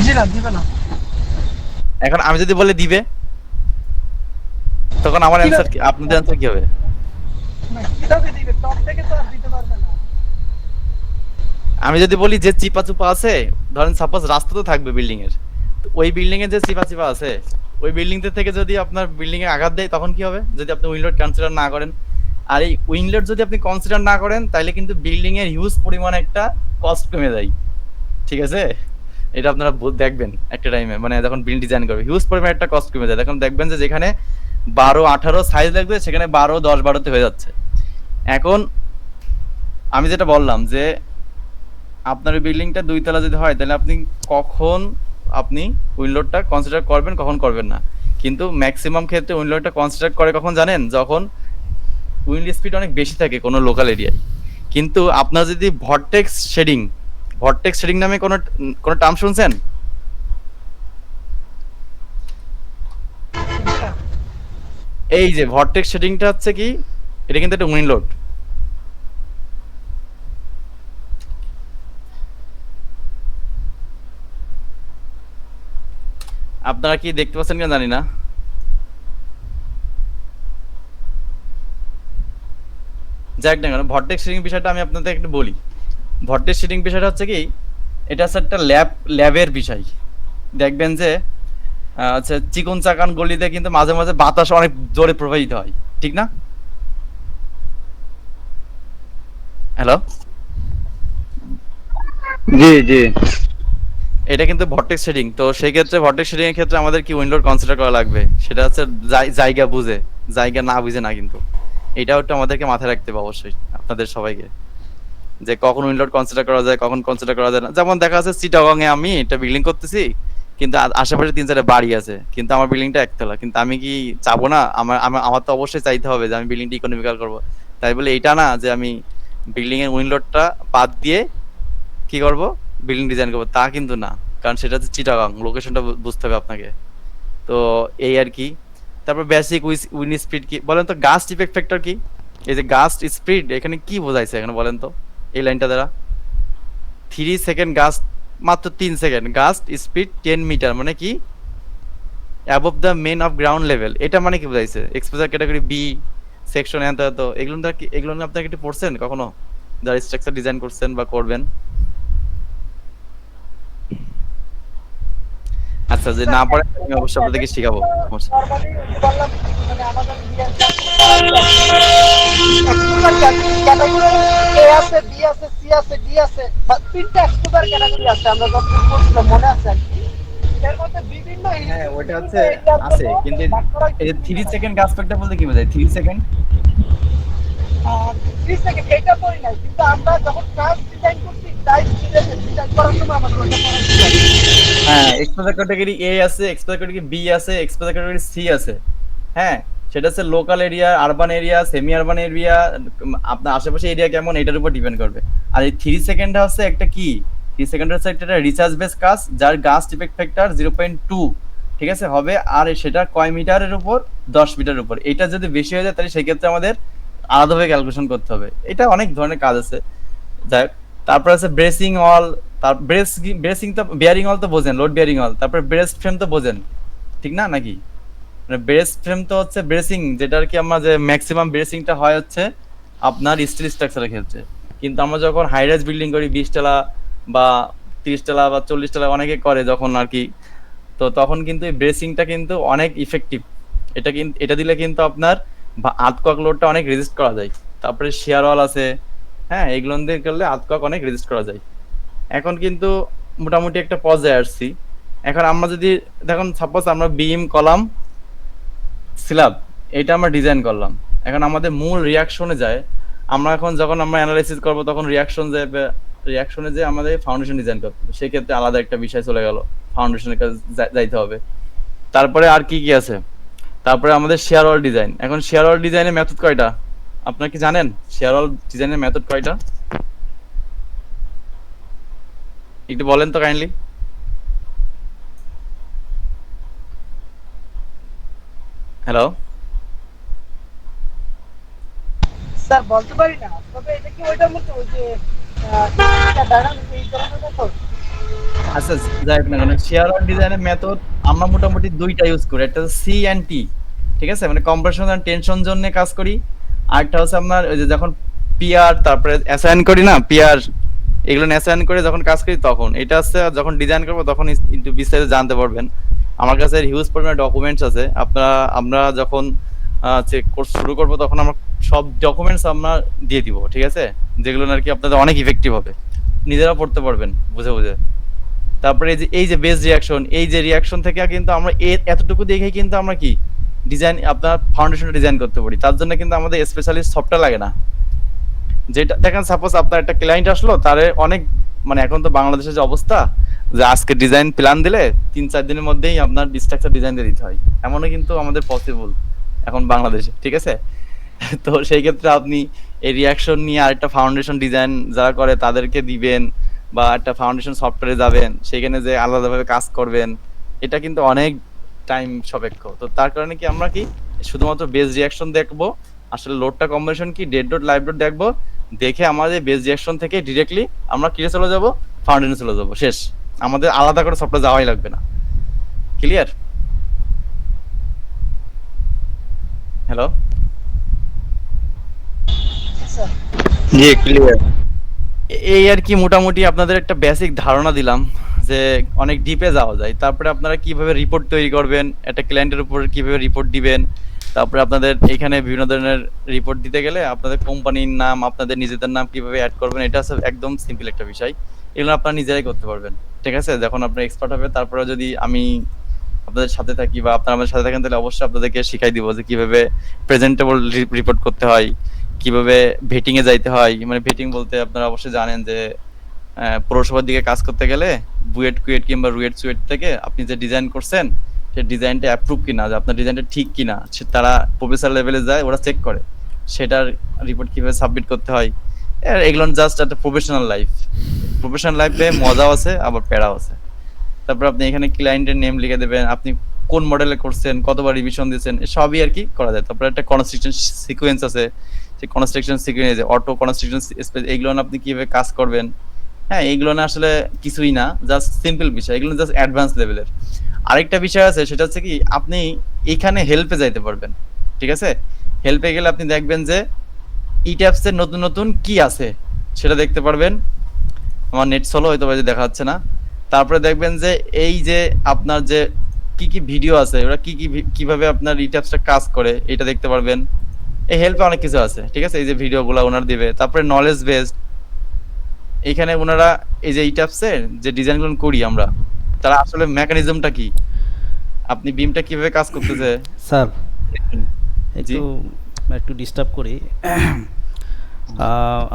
জি না, দিবে না। এখন আমি যদি বলে দিবে, তখন আমার অ্যানসার কি, আপনাদের অ্যানসার কি হবে? না, কিভাবে দিবে? টপ থেকে তো আর দিতে পারবে না। আমি যদি বলি যে চিপা চুপা আছে, ধরেন সাপোজ রাস্তা তো থাকবে বিল্ডিং এর, তো ওই বিল্ডিং এ যে চিপা চিপা আছে, ওই বিল্ডিং থেকে যদি আপনার বিল্ডিং এ আঘাত দেয় তখন কি হবে, যদি আপনি উইন্ডোড কনসিডার না করেন? আর এই উইন্ডোড যদি আপনি কনসিডার না করেন, তাহলে কিন্তু বিল্ডিং এর হিউজ পরিমাণ একটা কস্ট কমে যায়, ঠিক আছে? এটা আপনারা দেখবেন একটা টাইমে, মানে যখন বিল্ডিং ডিজাইন করবে হিউজ পরিমাণ একটা কস্ট কমে যায়, তখন দেখবেন যে যেখানে 12-18 সাইজ লাগবে সেখানে 12-10-12 তে হয়ে যাচ্ছে। এখন আমি যেটা বললাম যে আপনার বিল্ডিংটা 2 তলা যদি হয়, তাহলে আপনি কখন আপনি উইন্ডোডটা কনসিডার করবেন, কখন করবেন না। কিন্তু ম্যাক্সিমাম ক্ষেত্রে উইন্ডোডটা কনসিডার করে কখন জানেন? যখন উইন্ড স্পিড অনেক বেশি থাকে কোনো লোকাল এরিয়ায়। কিন্তু আপনার যদি ভর্টেক্স শেডিং নামে কোনো কোনো টার্ম শুনছেন? এই যে ভর্টেক্স শেডিংটা হচ্ছে কি, এটা কিন্তু একটা উইন্ড লোড। আপনারা কি দেখতে পাচ্ছেন কিনা জানি না। যাক না কেন, ভর্টেক্স শেডিং বিষয়টা আমি আপনাদের একটু বলি। ভর্টেক্স শেডিং বিষয়টা হচ্ছে কি, এটা হচ্ছে একটা ল্যাবের বিষয়। দেখবেন যে আচ্ছা, চিকন চাকান গলিতে কিন্তু মাঝে মাঝে বাতাস অনেক জোরে প্রবাহিত হয়, ঠিক না? হ্যালো, জি জি। এটা কিন্তু ভর্টেক্স শেডিং। তো সেই ক্ষেত্রে ভর্টেক্স শেডিং এর ক্ষেত্রে আমাদের কি উইন্ডোর কনসিডার করা লাগবে, সেটা হচ্ছে জায়গা বুঝে, জায়গা না বুঝে না কিন্তু। এটাও একটু আমাদেরকে মাথায় রাখতে হবে অবশ্যই আপনাদের সবাইকে, যে কখন উইন্ডোর কনসিডার করা যায়, কখন কনসিডার করা যায় না। যেমন দেখা যাচ্ছে চিটাগং এ আমি একটা বিল্ডিং করতেছি, কিন্তু আশেপাশে 3-4টা বাড়ি আছে, কিন্তু আমার বিল্ডিংটা একতলা, কিন্তু আমি কি চাবো না? আমার তো অবশ্যই চাইতে হবে যে আমি বিল্ডিংটা ইকোনমিক্যাল করবো। তাই বলে এইটা না যে আমি বিল্ডিং এর উইন্ডোটা বাদ দিয়ে কি করব, বিল্ডিং ডিজাইন করবো, তা কিন্তু না। কারণ সেটা হচ্ছে চিটাগং, লোকেশনটা বুঝতে হবে আপনাকে। তো এই আর কি। তারপর বেসিক উইন্ড স্পিড কি বলেন তো, গাস্ট ইফেক্ট ফ্যাক্টর কি? এই যে গাস্ট স্পিড, এখানে কি বোঝাইছে এখানে বলেন তো এই লাইনটা দ্বারা? 3 সেকেন্ড গাস্ট, মাত্র 3 সেকেন্ড গাস্ট স্পিড 10 মিটার, মানে কি above the mean of ground level. এটা মানে কি বোঝাইছে? এক্সপোজার ক্যাটাগরি বি সেকশন এত এত, এগুলো নিয়ে আপনারা একটু পড়ছেন কখনো, যারা স্ট্রাকচার ডিজাইন করছেন বা করবেন? আচ্ছা, যদি না পারেন আমি অবশ্যই আপনাদেরকে শিখাবো, সমস্যা নেই। নরমালি বললাম মানে আমাদের ক্যাটাগরি এ আছে, বি আছে, সি আছে, ডি আছে, বা 3টা এক্সপোজার ক্যাটাগরি আছে আমরা যখন করছিলাম মনে আছে আর কি। এর মধ্যে বিভিন্ন হ্যাঁ, ওটা বিভিন্ন হচ্ছে এরিয়ার আছে, জন্য কিন্তু ভাগ করা এই যে 3 সেকেন্ড কাজ করতে বলতে কি বোঝায়? 3 সেকেন্ড 3 সেকেন্ড এটা করি নাই, কিন্তু আমরা যখন কাজ ডিজাইন করছি ডিজাইন করার সময় আমাদের ওটা করা ছিল। হ্যাঁ, এক্সপোজার ক্যাটাগরি এ আছে, এক্সপোজার ক্যাটাগরি বি আছে, এক্সপোজার ক্যাটাগরি সি আছে। হ্যাঁ, সেটা হচ্ছে local area, urban area, semi urban area, আপনার আশেপাশে এরিয়া কেমন এটার উপর ডিপেন্ড করবে। আর এই 3 সেকেন্ডটা হচ্ছে একটা কি, 3 সেকেন্ড হচ্ছে একটা রিচার্জ বেস কাজ, যার গাছ ইফেক্ট ফ্যাক্টর 0.2, ঠিক আছে হবে। আর সেটা কয় মিটারের উপর? 10 মিটারের উপর। এটা যদি বেশি হয়ে যায় তাহলে সেক্ষেত্রে আমাদের আলাদাভাবে ক্যালকুলেশন করতে হবে। এটা অনেক ধরনের কাজ আছে। যাই হোক, তারপর আছে ব্রেসিং অল, তার ব্রেসিং তো বিয়ারিং অল তো বোঝেন, লোড বিয়ারিং অল। তারপর ব্রেস্ট ফ্রেম তো বোঝেন, ঠিক না নাকি? মানে ব্রেস্ট ফ্রেম তো হচ্ছে ব্রেসিং, যেটা আর কি আমরা যে ম্যাক্সিমাম ব্রেসিংটা হয় হচ্ছে আপনার স্টিল স্ট্রাকচারের ক্ষেত্রে। কিন্তু আমরা যখন হাই রাইজ বিল্ডিং করি 20 তলা বা 30 তলা বা 40 তলা অনেকে করে যখন আর কি, তো তখন কিন্তু এই ব্রেসিংটা কিন্তু অনেক ইফেক্টিভ। এটা দিলে কিন্তু আপনার আর্থকুয়াক লোডটা অনেক রেজিস্ট করা যায়। তারপরে শেয়ার ওয়াল আছে, হ্যাঁ, এগুলো দিয়ে করলে আর্থকুয়াক অনেক রেজিস্ট করা যায়। এখন কিন্তু মোটামুটি একটা পর্যায়ে আসছি। এখন আমরা যদি দেখুন, সাপোজ আমরা বিম, কলাম, স্ল্যাব এটা আমরা ডিজাইন করলাম। এখন আমাদের মূল রিয়াকশনে যায়, আমরা এখন যখন আমরা অ্যানালাইসিস করব তখন রিয়াকশনে যে আমাদের ফাউন্ডেশন ডিজাইন করতে হবে, সেক্ষেত্রে আলাদা একটা বিষয় চলে গেল, ফাউন্ডেশনের কাছে যাইতে হবে। তারপরে আর কি কি আছে? তারপরে আমাদের শেয়ার ওয়াল ডিজাইন। এখন শেয়ার ওয়াল ডিজাইনের মেথড কয়টা আপনারা কি জানেন? শেয়ার ওয়াল ডিজাইনের মেথড কয়টা একটু বলেন তো কাইন্ডলি। হ্যালো, স্যার বলতে পারি না, তবে এটা কি ওইটার মতো ওই যে ডায়নামিক এই ধরনের মেথড? আচ্ছা, যাই হোক না কেন, শেয়ার ওয়াল ডিজাইনের মেথড আমরা মোটামুটি দুইটা ইউজ করি। একটা হচ্ছে সি অ্যান্ড টি, ঠিক আছে, মানে কম্প্রেশন এন্ড টেনশন জন্য কাজ করি। আরেকটা হচ্ছে আপনার ওই যে যখন পিআর তারপরে অ্যাসাইন করি না, পিআর এগুলো অ্যাসাইন করে যখন কাজ করি তখন। এটা হচ্ছে যখন ডিজাইন করবো তখন একটু বিস্তারিত জানতে পারবেন। আমার কাছে হিউজ পরিমাণে ডকুমেন্টস আছে। আমরা যখন কোর্স শুরু করবো তখন আমরা সব ডকুমেন্টস আমরা দিয়ে দিব, ঠিক আছে, যেগুলো আর কি আপনাদের অনেক ইফেক্টিভ হবে, নিজেরা পড়তে পারবেন বুঝে বুঝে। তারপরে এই যে বেস রিয়াকশন, এই যে রিয়াকশন থেকে কিন্তু আমরা এতটুকু দেখে কিন্তু আমরা কি ডিজাইন আপনার ফাউন্ডেশনটা ডিজাইন করতে পারি। তার জন্য কিন্তু আমাদের স্পেশালিস্ট সফটওয়্যার লাগে না। যেটা দেখেন, সাপোজ আপনার একটা ক্লায়েন্ট আসলো, তারে অনেক মানে এখন তো বাংলাদেশের যে অবস্থা, যে আজকে ডিজাইন প্ল্যান দিলে 3-4 দিনের মধ্যেই আপনার স্ট্রাকচার ডিজাইন দিয়ে দিতে হয়, এমনও কিন্তু আমাদের পসিবল এখন বাংলাদেশে, ঠিক আছে। তো সেই ক্ষেত্রে আপনি এই রিয়াকশন নিয়ে আরেকটা ফাউন্ডেশন ডিজাইন যারা করে তাদেরকে দিবেন, বা একটা ফাউন্ডেশন সফটওয়্যারে যাবেন, সেখানে যে আলাদাভাবে কাজ করবেন, এটা কিন্তু অনেক টাইম সাপেক্ষ। তো তার কারণে কি আমরা কি শুধুমাত্র বেস রিয়াকশন দেখবো, আসলে লোডটা কম্বিনেশন কি, ডেড লোড লাইভ লোড দেখবো, দেখে আমাদের বেস রিয়াকশন থেকে ডিরেক্টলি আমরা কিরে চলে যাব, ফাউন্ডেশনে চলে যাব, শেষ। আমাদের আলাদা করে সফটওয়্যার যাওয়াই লাগবে না। ক্লিয়ার? হ্যালো, স্যার জি ক্লিয়ার। এই আর কি মোটামুটি আপনাদের একটা বেসিক ধারণা দিলাম যে অনেক ডিপে যাওয়া যায়। তারপরে আপনারা কিভাবে রিপোর্ট তৈরি করবেন, একটা ক্লায়েন্টের উপর কিভাবে রিপোর্ট দিবেন, তারপরে আপনাদের এখানে বিভিন্ন ধরনের রিপোর্ট দিতে গেলে আপনাদের কোম্পানির নাম, আপনাদের নিজেদের নাম কিভাবে অ্যাড করবেন, এটা হচ্ছে একদম সিম্পল একটা বিষয়। এগুলো আপনারা নিজেরাই করতে পারবেন, ঠিক আছে, যখন আপনার এক্সপার্ট হবে। তারপরে যদি আমি আপনাদের সাথে থাকি বা আপনারা আমাদের সাথে থাকেন, তাহলে অবশ্যই আপনাদেরকে শিখাই দিব যে কিভাবে প্রেজেন্টেবল রিপোর্ট করতে হয়, কিভাবে ভেটিং এ যাইতে হয়। মানে ভেটিং বলতে আপনারা অবশ্যই জানেন যে পৌরসভার দিকে কাজ করতে গেলে বুয়েট কুয়েট কিংবা রুয়েট সুয়েট থেকে আপনি যে ডিজাইন করছেন সেই ডিজাইনটা অ্যাপ্রুভ কিনা, যে আপনার ডিজাইনটা ঠিক কিনা, তারা প্রফেসর লেভেলে যায়, ওরা চেক করে সেটার রিপোর্ট কিভাবে সাবমিট করতে হয়। এগুলো জাস্ট একটা প্রফেশনাল লাইফে মজাও আছে আবার প্যারাও আছে। তারপর আপনি এখানে ক্লায়েন্টের নেম লিখে দেবেন, আপনি কোন মডেলে করছেন, কতবার রিভিশন দিয়েছেন, সবই আর কি করা যায়। তারপর একটা কনস্ট্রাকশন সিকোয়েন্স আছে, সেই construction sequence, auto construction space, এইগুলো আপনি কিভাবে কাজ করবেন। হ্যাঁ, এইগুলো না আসলে কিছুই না, জাস্ট সিম্পল বিষয়, এগুলো জাস্ট অ্যাডভান্স লেভেলের। আরেকটা বিষয় আছে, সেটা হচ্ছে কি আপনি এখানে হেল্পে যাইতে পারবেন, ঠিক আছে। হেল্পে গেলে আপনি দেখবেন যে ইট্যাপস এর নতুন নতুন কি আছে সেটা দেখতে পারবেন। আমার নেট স্লো হয়তো দেখা যাচ্ছে না। তারপরে দেখবেন যে এই যে আপনার যে কি কি ভিডিও আছে, ওরা কি কি কিভাবে আপনার ইট্যাপসটা কাজ করে এটা দেখতে পারবেন। এই হেল্পে অনেক কিছু আছে, ঠিক আছে। এই যে ভিডিওগুলো ওনার দিবে। তারপরে নলেজ বেসড, এখানে ওনারা এই যে ইট্যাপসের যে ডিজাইনগুলো করি আমরা, তারা আসলে মেকানিজমটা কি, আপনি বিমটা কিভাবে কাজ করতেছে। স্যার জি। একটু একটু ডিস্টার্ব করি।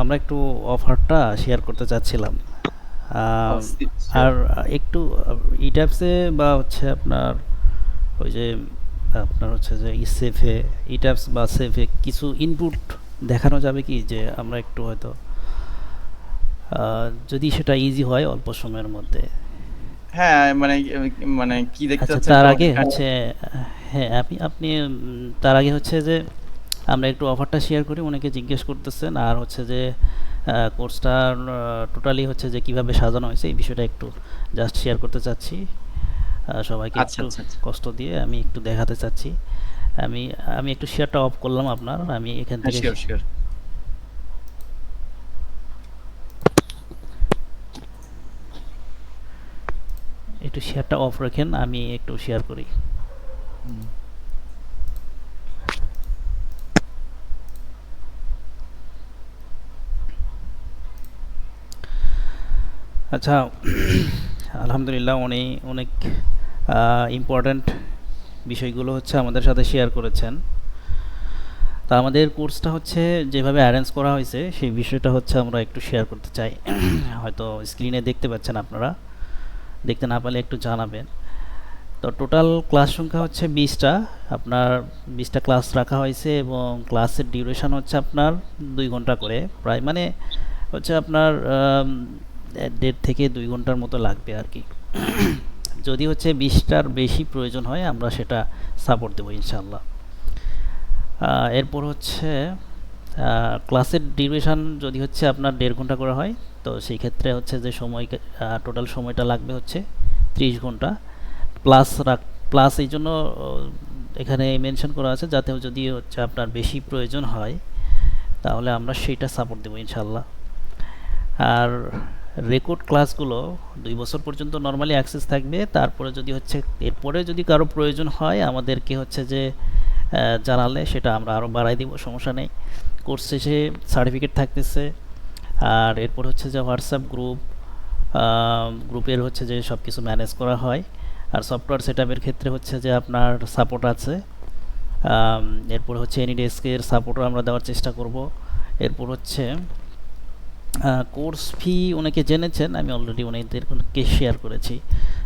আমরা একটু অফারটা শেয়ার করতে চাচ্ছিলাম। আহ, আর একটু ইট্যাপসে বা হচ্ছে আপনার ওই যে আপনার হচ্ছে যে সেফে ইট্যাপস বা সেফে কিছু ইনপুট দেখানো যাবে কি, যে আমরা একটু হয়তো যদি সেটা ইজি হয় অল্প সময়ের মধ্যে। হ্যাঁ, মানে মানে কি দেখতে আচ্ছা, চাচ্ছেন তার একটু আগে আমাকে হচ্ছে হ্যাঁ, আপনি আপনি তার আগে হচ্ছে যে আমরা একটু অফারটা শেয়ার করি, অনেকে জিজ্ঞেস করতেছেন। আর হচ্ছে যে কোর্সটা টোটালি হচ্ছে যে কিভাবে সাজানো হয়েছে এই বিষয়টা একটু জাস্ট শেয়ার করতে চাচ্ছি। সবাইকে আচ্ছা একটু আচ্ছা আচ্ছা। কষ্ট দিয়ে আমি একটু দেখাতে চাচ্ছি। আমি আমি একটু শেয়ারটা অফ করলাম আপনার, আমি এখান হ্যাঁ, থেকে শিওর শিওর। একটু শেয়ারটা অফ রাখেন, আমি একটু শেয়ার করি। আচ্ছা, আলহামদুলিল্লাহ উনি অনেক ইম্পর্ট্যান্ট বিষয়গুলো হচ্ছে আমাদের সাথে শেয়ার করেছেন। তা আমাদের কোর্সটা হচ্ছে যেভাবে অ্যারেঞ্জ করা হয়েছে সেই বিষয়টা হচ্ছে আমরা একটু শেয়ার করতে চাই। হয়তো স্ক্রিনে দেখতে পাচ্ছেন আপনারা, দেখতে না পারলে একটু জানাবেন। তো টোটাল ক্লাস সংখ্যা হচ্ছে 20টা, আপনার 20টা ক্লাস রাখা হয়েছে এবং ক্লাসের ডিউরেশন হচ্ছে আপনার 2 ঘন্টা করে, প্রায় মানে হচ্ছে আপনার 1.5 থেকে 2 ঘন্টার মতো লাগবে আর কি। যদি হচ্ছে 20টার বেশি প্রয়োজন হয় আমরা সেটা সাপোর্ট দেবো ইনশাল্লাহ। এরপর হচ্ছে ক্লাসের ডিউরেশন যদি হচ্ছে আপনার 1.5 ঘন্টা করে হয়, তো সেই ক্ষেত্রে হচ্ছে যে সময় টোটাল সময়টা লাগবে হচ্ছে 30 ঘন্টা প্লাস। এই জন্য এখানে মেনশন করা আছে যাতে যদি হচ্ছে আপনার বেশি প্রয়োজন হয় তাহলে আমরা সেইটা সাপোর্ট দেবো ইনশাল্লাহ। আর রেকর্ড ক্লাসগুলো 2 বছর পর্যন্ত নর্মালি অ্যাক্সেস থাকবে। তারপরে যদি হচ্ছে এরপরে যদি কারো প্রয়োজন হয় আমাদেরকে হচ্ছে যে জানালে সেটা আমরা আরও বাড়াই দিব, সমস্যা নেই। কোর্স শেষে সার্টিফিকেট থাকতেছে। আর এরপর হচ্ছে যে হোয়াটসঅ্যাপ গ্রুপের হচ্ছে যে সব কিছু ম্যানেজ করা হয়। আর সফটওয়্যার সেটআপের ক্ষেত্রে হচ্ছে যে আপনার সাপোর্ট আছে। এরপর হচ্ছে এনিডেস্কের সাপোর্টও আমরা দেওয়ার চেষ্টা করব। এরপর হচ্ছে কোর্স ফি অনেকে জেনেছেন, আমি অলরেডি অনেকদেরকে শেয়ার করেছি।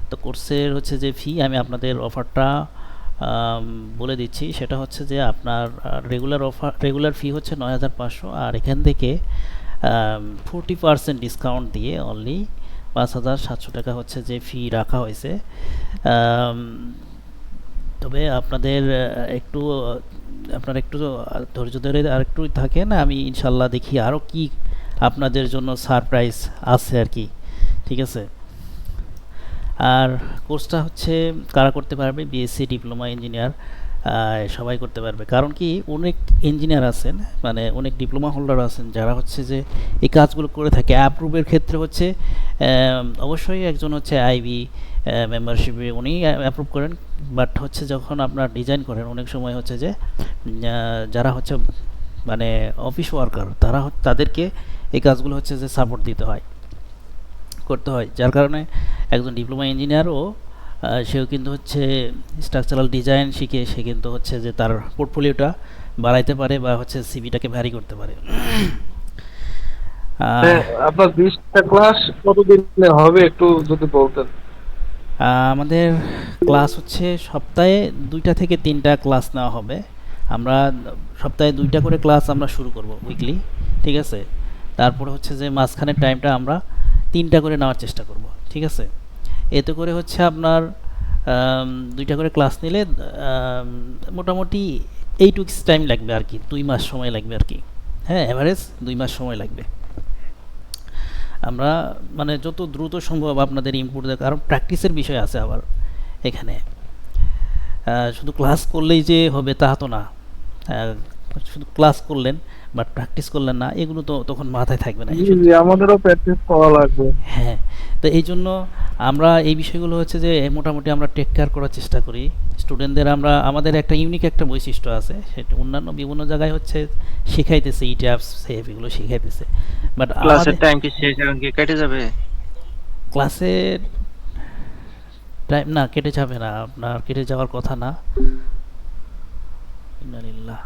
তো কোর্সের হচ্ছে যে ফি আমি আপনাদের অফারটা বলে দিচ্ছি, সেটা হচ্ছে যে আপনার রেগুলার ফি হচ্ছে 9,500, আর এখান থেকে 40% ডিসকাউন্ট দিয়ে অনলি 5,700 টাকা হচ্ছে যে ফি রাখা হয়েছে। তবে আপনারা একটু ধৈর্য ধরে আর একটু থাকেন, আমি ইনশাল্লাহ দেখি আরও কি আপনাদের জন্য সারপ্রাইজ আছে আর কি, ঠিক আছে। আর কোর্সটা হচ্ছে কারা করতে পারবে, বিএসসি, ডিপ্লোমা ইঞ্জিনিয়ার সবাই করতে পারবে। কারণ কি অনেক ইঞ্জিনিয়ার আছেন, মানে অনেক ডিপ্লোমা হোল্ডার আছেন যারা হচ্ছে যে এই কাজগুলো করে থাকে। অ্যাপ্রুভের ক্ষেত্রে হচ্ছে অবশ্যই একজন হচ্ছে আইবি মেম্বারশিপে উনি অ্যাপ্রুভ করেন, বাট হচ্ছে যখন আপনার ডিজাইন করেন অনেক সময় হচ্ছে যে যারা হচ্ছে মানে অফিস ওয়ার্কার তাদেরকে এই কাজগুলো হচ্ছে যে সাপোর্ট করতে হয়, যার কারণে একজন ডিপ্লোমা ইঞ্জিনিয়ারও সেও কিন্তু হচ্ছে স্ট্রাকচারাল ডিজাইন শিখে সে কিন্তু হচ্ছে যে তার পোর্টফোলিওটা বাড়াইতে পারে বা হচ্ছে সিভিটাকে ভ্যারি করতে পারে। আপনার 20টা ক্লাস কতদিনে হবে একটু যদি বলতেন। আমাদের ক্লাস হচ্ছে সপ্তাহে 2টা থেকে 3টা ক্লাস নেওয়া হবে। আমরা সপ্তাহে 2টা করে ক্লাস আমরা শুরু করব উইকলি, ঠিক আছে। তারপরে হচ্ছে যে মাঝখানের টাইমটা আমরা 3টা করে নেওয়ার চেষ্টা করব, ঠিক আছে। এতে করে হচ্ছে আপনার 2টা করে ক্লাস নিলে মোটামুটি 8 উইকস টাইম লাগবে আর কি, 2 মাস সময় লাগবে আর কি। হ্যাঁ, অ্যাভারেজ 2 মাস সময় লাগবে। আমরা মানে যত দ্রুত সম্ভব আপনাদের ইনপুট দেয়, কারণ প্র্যাকটিসের বিষয় আছে আবার এখানে। শুধু ক্লাস করলেই যে হবে তা তো না, শুধু ক্লাস করলেন বাট প্র্যাকটিস করলেন না, এগুলো তো তখন মাথায় থাকবে না। জি জি, আমাদেরও প্র্যাকটিস করা লাগবে। হ্যাঁ, তো এই জন্য আমরা এই বিষয়গুলো হচ্ছে যে মোটামুটি আমরা টেক কেয়ার করার চেষ্টা করি স্টুডেন্টদের। আমরা আমাদের একটা ইউনিক একটা বৈশিষ্ট্য আছে, সেটা অন্যান্য বিভিন্ন জায়গায় হচ্ছে শিখাইতেছে ই ট্যাপস সেভ এগুলো শিখাইতেছে, বাট ক্লাসের টাইম কি শেষ এখন কি কেটে যাবে? ক্লাসের টাইম না কেটে যাবে না, আপনার কেটে যাওয়ার কথা না। ইন্নালিল্লাহ।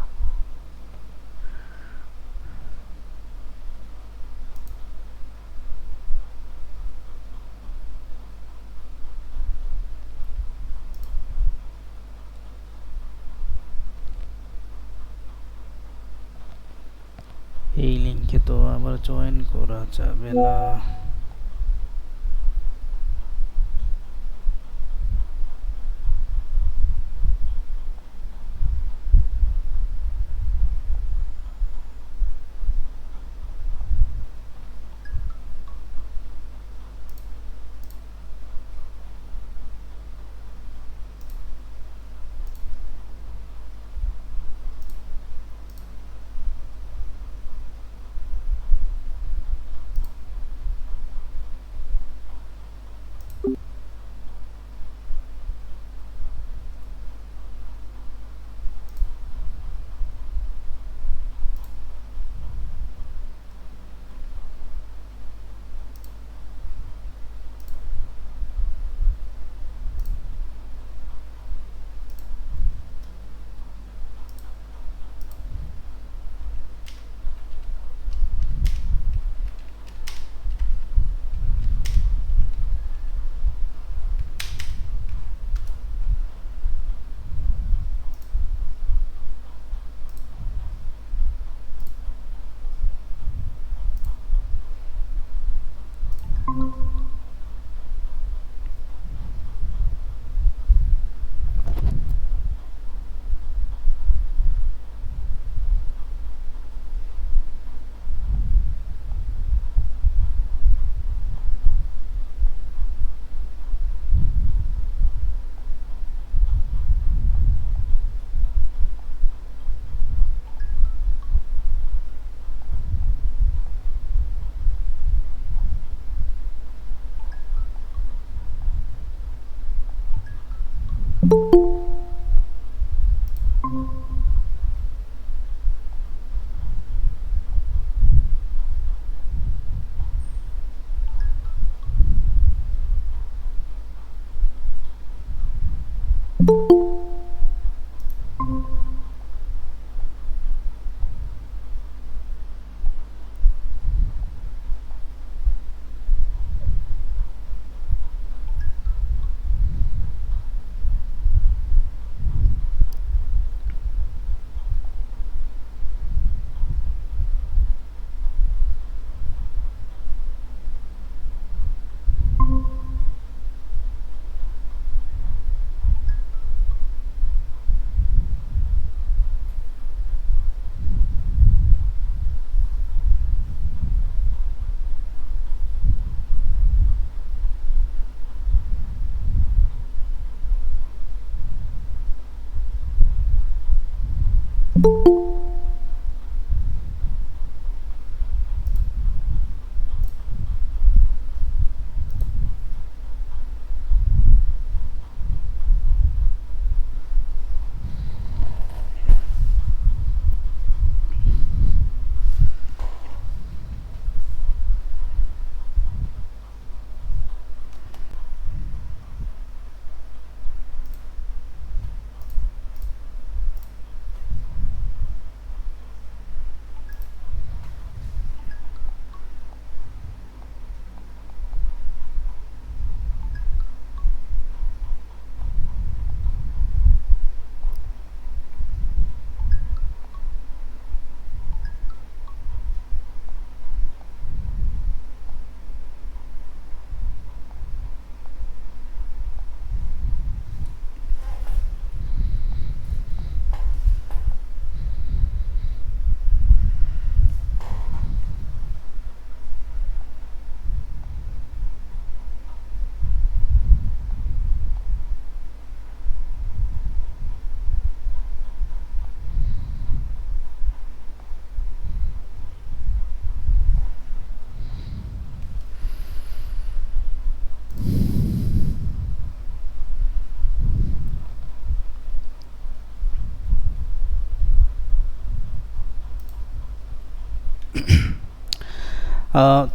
এই লিঙ্কে তো আবার জয়েন করা যাবে না।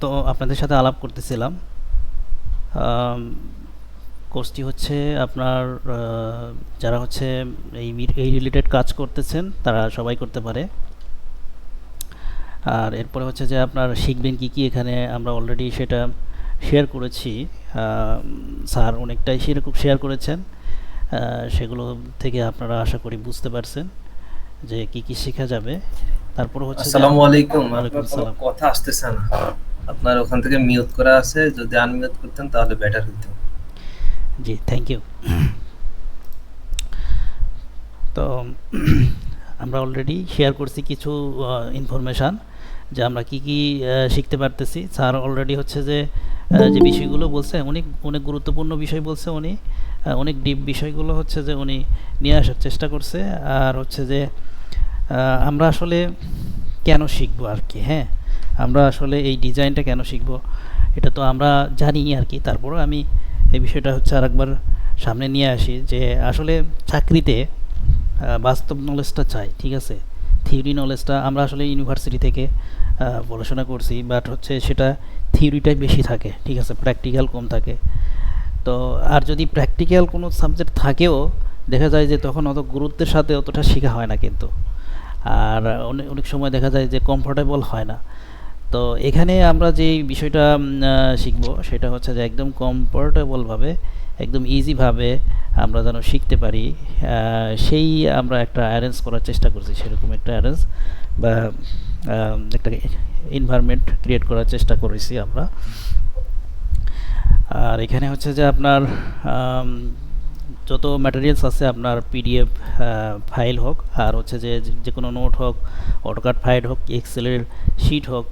তো আপনাদের সাথে আলাপ করতেছিলাম। কোর্সটি হচ্ছে আপনার যারা হচ্ছে এই রিলেটেড কাজ করতেছেন তারা সবাই করতে পারে। আর এরপরে হচ্ছে যে আপনার শিখবেন কি কি, এখানে আমরা অলরেডি সেটা শেয়ার করেছি। স্যার অনেকটাই সেরকম শেয়ার করেছেন, সেগুলো থেকে আপনারা আশা করি বুঝতে পারছেন যে কি কি শেখা যাবে। তারপর হচ্ছে আসসালামু আলাইকুম। ওয়ালাইকুম আপনার আসসালাম। কথা আসতেছে না, আপনার ওখান থেকে মিউট করা আছে, যদি আনমিউট করতেন তাহলে বেটার হতো। জি, থ্যাংক ইউ। তো আমরা অলরেডি শেয়ার করছি কিছু ইনফরমেশান যে আমরা কি কি শিখতে পারতেছি। স্যার অলরেডি হচ্ছে যে যে বিষয়গুলো বলছে অনেক অনেক গুরুত্বপূর্ণ বিষয় বলছে উনি, অনেক ডিপ বিষয়গুলো হচ্ছে যে উনি নিয়ে আসার চেষ্টা করছে। আর হচ্ছে যে আমরা আসলে কেন শিখবো আর কি, হ্যাঁ আমরা আসলে এই ডিজাইনটা কেন শিখবো এটা তো আমরা জানি আর কি। তারপরও আমি এই বিষয়টা হচ্ছে আরেকবার সামনে নিয়ে আসি যে আসলে চাকরিতে বাস্তব নলেজটা চাই, ঠিক আছে। থিওরি নলেজটা আমরা আসলে ইউনিভার্সিটি থেকে পড়াশোনা করছি, বাট হচ্ছে সেটা থিওরিটাই বেশি থাকে, ঠিক আছে, প্র্যাকটিক্যাল কম থাকে। তো আর যদি প্র্যাকটিক্যাল কোনো সাবজেক্ট থাকেও দেখা যায় যে তখন অত গুরুত্বের সাথে অতটা শেখা হয় না কিন্তু, আর অনেক অনেক সময় দেখা যায় যে কমফোর্টেবল হয় না। তো এখানে আমরা যে বিষয়টা শিখব সেটা হচ্ছে যে একদম কমফোর্টেবলভাবে, একদম ইজিভাবে আমরা যেন শিখতে পারি, সেই আমরা একটা অ্যারেঞ্জ করার চেষ্টা করছি, সেরকম একটা অ্যারেঞ্জ বা একটা এনভায়রনমেন্ট ক্রিয়েট করার চেষ্টা করেছি আমরা। আর এখানে হচ্ছে যে আপনার যত ম্যাটেরিয়ালস আছে আপনার পিডিএফ ফাইল হোক, আর হচ্ছে যে যে কোনো নোট হোক, অটোকাড ফাইল হোক, এক্সেলের শিট হোক,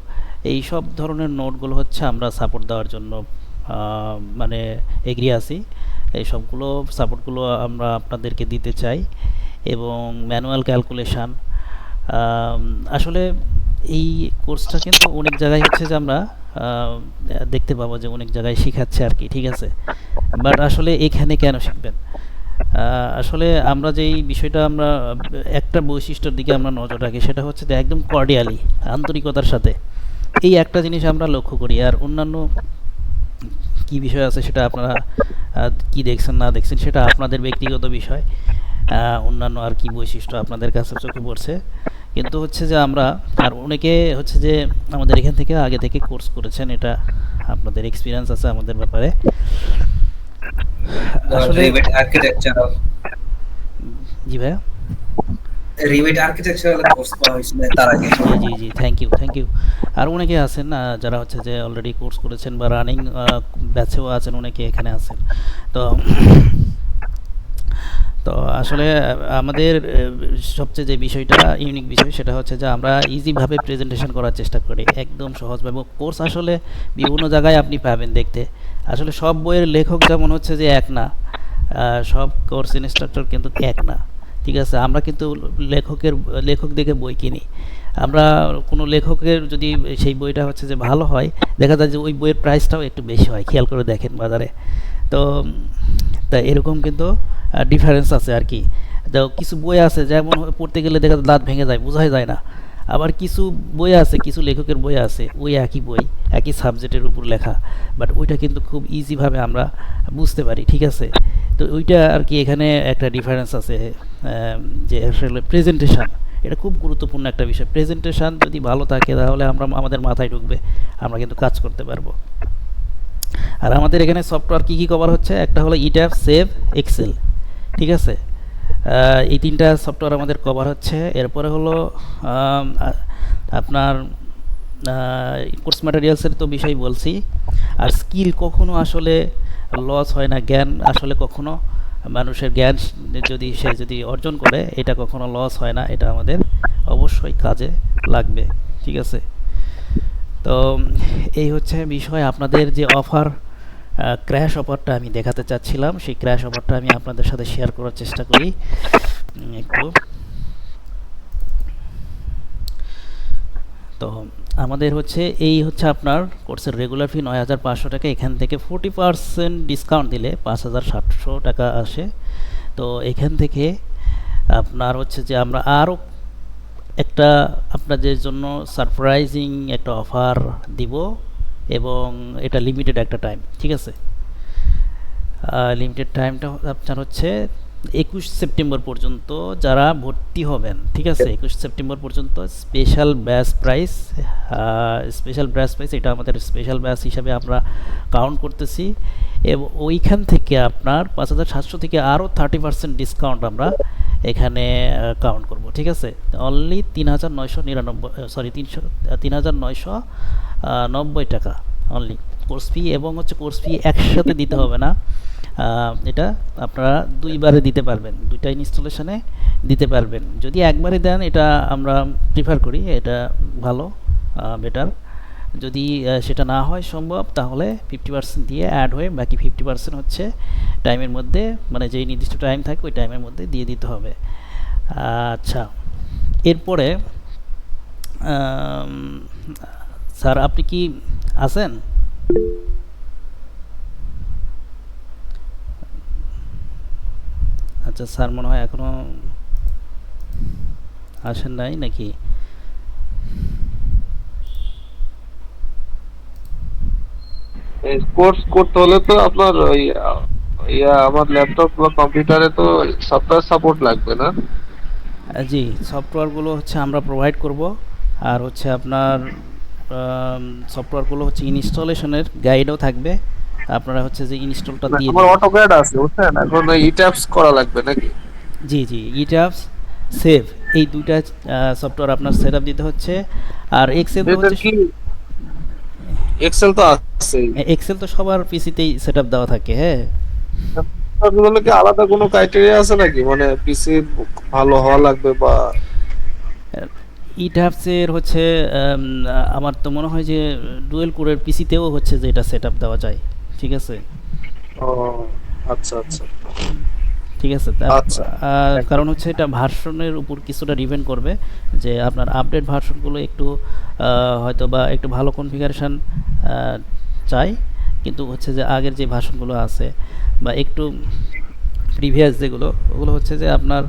এই সব ধরনের নোটগুলো হচ্ছে আমরা সাপোর্ট দেওয়ার জন্য মানে এগ্রি আছি। এই সবগুলো সাপোর্টগুলো আমরা আপনাদেরকে দিতে চাই। এবং ম্যানুয়াল ক্যালকুলেশান, আসলে এই কোর্সটা কিন্তু অনেক জায়গায় হচ্ছে যে আমরা দেখতে পাবো যে অনেক জায়গায় শেখাচ্ছে আর কি, ঠিক আছে। বাট আসলে এখানে কেন শিখবেন? আসলে আমরা যেই বিষয়টা আমরা একটা বৈশিষ্ট্যের দিকে আমরা নজর রাখি, সেটা হচ্ছে যে একদম কর্ডিয়ালি, আন্তরিকতার সাথে এই একটা জিনিস আমরা লক্ষ্য করি। আর অন্যান্য কি বিষয় আছে সেটা আপনারা কি দেখছেন না দেখছেন সেটা আপনাদের ব্যক্তিগত বিষয়, অন্যান্য আর কি বৈশিষ্ট্য আপনাদের কাছে চোখে পড়ছে। কিন্তু হচ্ছে যে আমরা আর অনেকে হচ্ছে যে আমাদের এখান থেকে আগে থেকে কোর্স করেছেন, এটা আপনাদের এক্সপিরিয়েন্স আছে আমাদের ব্যাপারে। আসলে রিভেট আর্কিটেকচারাল, জি ভাইয়া, রিভেট আর্কিটেকচারাল কোর্স পাওয়া হয়েছিল তার আগে। জি জি জি, থ্যাংক ইউ। আর অনেকে আছেন যারা হচ্ছে যে অলরেডি কোর্স করেছেন বা রানিং ব্যাচেও আছেন, অনেকে এখানে আছেন। তো তো আসলে আমাদের সবচেয়ে যে বিষয়টা ইউনিক বিষয় সেটা হচ্ছে যে আমরা ইজিভাবে প্রেজেন্টেশন করার চেষ্টা করি, একদম সহজভাবে। কোর্স আসলে বিভিন্ন জায়গায় আপনি পাবেন দেখতে, আসলে সব বইয়ের লেখক যেমন হচ্ছে যে এক না, সব কোর্স ইনস্ট্রাক্টর কিন্তু এক না, ঠিক আছে। আমরা কিন্তু লেখক দেখে বই কিনি। আমরা কোনো লেখকের যদি সেই বইটা হচ্ছে যে ভালো হয়, দেখা যায় যে ওই বইয়ের প্রাইসটাও একটু বেশি হয়, খেয়াল করে দেখেন বাজারে। তো তা এরকম কিন্তু ডিফারেন্স আছে আর কি। তো কিছু বই আছে যেমন পড়তে গেলে দেখা যায় দাঁত ভেঙে যায়, বোঝাই যায় না। আবার কিছু বই আছে, কিছু লেখকের বই আছে, ওই একই বই একই সাবজেক্টের উপর লেখা, বাট ওইটা কিন্তু খুব ইজিভাবে আমরা বুঝতে পারি, ঠিক আছে। তো ওইটা আর কি এখানে একটা ডিফারেন্স আছে, যে আসলে প্রেজেন্টেশন এটা খুব গুরুত্বপূর্ণ একটা বিষয়। প্রেজেন্টেশন যদি ভালো থাকে তাহলে আমাদের মাথায় ঢুকবে, আমরা কিন্তু কাজ করতে পারবো। আর আমাদের এখানে সফটওয়্যার কী কী কভার হচ্ছে, একটা হলো ইট্যাপ, সেভ, এক্সেল, ঠিক আছে। এই তিনটা সফটওয়্যার আমাদের কভার হচ্ছে। এরপরে হলো আপনার কোর্স ম্যাটেরিয়ালসের তো বিষয় বলছি। আর স্কিল কখনো আসলে লস হয় না, জ্ঞান আসলে কখনো মানুষের জ্ঞান যদি অর্জন করে এটা কখনো লস হয় না, এটা আমাদের অবশ্যই কাজে লাগবে, ঠিক আছে। তো এই হচ্ছে বিষয়। আপনাদের যে অফার, ক্র্যাশ অফারটা আমি দেখাতে চাচ্ছিলাম, সেই ক্র্যাশ অফারটা আমি আপনাদের সাথে শেয়ার করার চেষ্টা করি একটু। তো আমাদের হচ্ছে এই হচ্ছে আপনার কোর্সের রেগুলার ফি ৯,৫০০ টাকা, এখান থেকে 40% ডিসকাউন্ট দিলে ৫,৭০০ টাকা আসে। তো এখান থেকে আপনার হচ্ছে যে আমরা আরও একটা আপনাদের জন্য সারপ্রাইজিং একটা অফার দিব, এবং এটা লিমিটেড একটা টাইম, ঠিক আছে? লিমিটেড টাইমটা আপনার হচ্ছে 21 সেপ্টেম্বর পর্যন্ত যারা ভর্তি হবেন, ঠিক আছে? 21 সেপ্টেম্বর পর্যন্ত স্পেশাল ব্যাচ প্রাইস। এটা আমাদের স্পেশাল ব্যাচ হিসাবে আমরা কাউন্ট করতেছি, এবং ওইখান থেকে আপনার 5,700 থেকে আরও 30% ডিসকাউন্ট আমরা এখানে কাউন্ট করব, ঠিক আছে? অনলি 3,990 টাকা অনলি কোর্স ফি, এবং হচ্ছে কোর্স ফি একসাথে দিতে হবে না। এটা আপনারা দুইবারে দিতে পারবেন, দুইটা ইনস্টলেশনে দিতে পারবেন। যদি একবারে দেন এটা আমরা প্রিফার করি, এটা ভালো, বেটার। যদি সেটা না হয় সম্ভব, তাহলে 50% দিয়ে অ্যাড হয়ে বাকি 50% হচ্ছে টাইমের মধ্যে, মানে যেই নির্দিষ্ট টাইম থাকে ওই টাইমের মধ্যে দিয়ে দিতে হবে। আচ্ছা, এরপরে স্যার আপনি কি আছেন? আচ্ছা, স্যার মনে হয় এখনো আসেন নাই নাকি? কোর্স করতে হলে তো আপনার ওই আমার ল্যাপটপ বা কম্পিউটারে তো সফটওয়্যার সাপোর্ট লাগবে না? জি, সফটওয়্যারগুলো হচ্ছে আমরা প্রোভাইড করব, আর হচ্ছে আপনার সফটওয়্যারগুলো হচ্ছে ইনস্টলেশনের গাইডও থাকবে, আপনারা হচ্ছে যে ইনস্টলটা দিয়ে আমার দেবেন। অটোক্যাড আছে বুঝছেন, এখন ইট্যাপস করা লাগবে নাকি? জি জি, ইটাপস, সেভ, এই দুইটা সফটওয়্যার আপনার সেট আপ দিতে হচ্ছে। আর এক্সেল তো এটার হচ্ছে, কি এক্সেল তো আছে, এক্সেল তো সবার পিসিতেই সেট আপ দেওয়া থাকে। হ্যাঁ, তাহলে কি আলাদা কোনো ক্রাইটেরিয়া আছে নাকি, মানে পিসি ভালো হওয়া লাগবে বা? ইটাপসের হচ্ছে আমার তো মনে হয় যে ডুয়েল কোরের পিসিতেও হচ্ছে যে এটা সেট আপ দেওয়া যায়, ঠিক আছে? ও আচ্ছা আচ্ছা ঠিক আছে, আচ্ছা। কারণ হচ্ছে এটা ভার্সনের উপর কিছুটা ডিপেন্ড করবে, যে আপনার আপডেট ভার্সনগুলো একটু হয়তো বা একটু ভালো কনফিগারেশন চাই, কিন্তু হচ্ছে যে আগের যে ভার্সনগুলো আছে বা একটু প্রিভিয়াস যেগুলো, ওগুলো হচ্ছে যে আপনার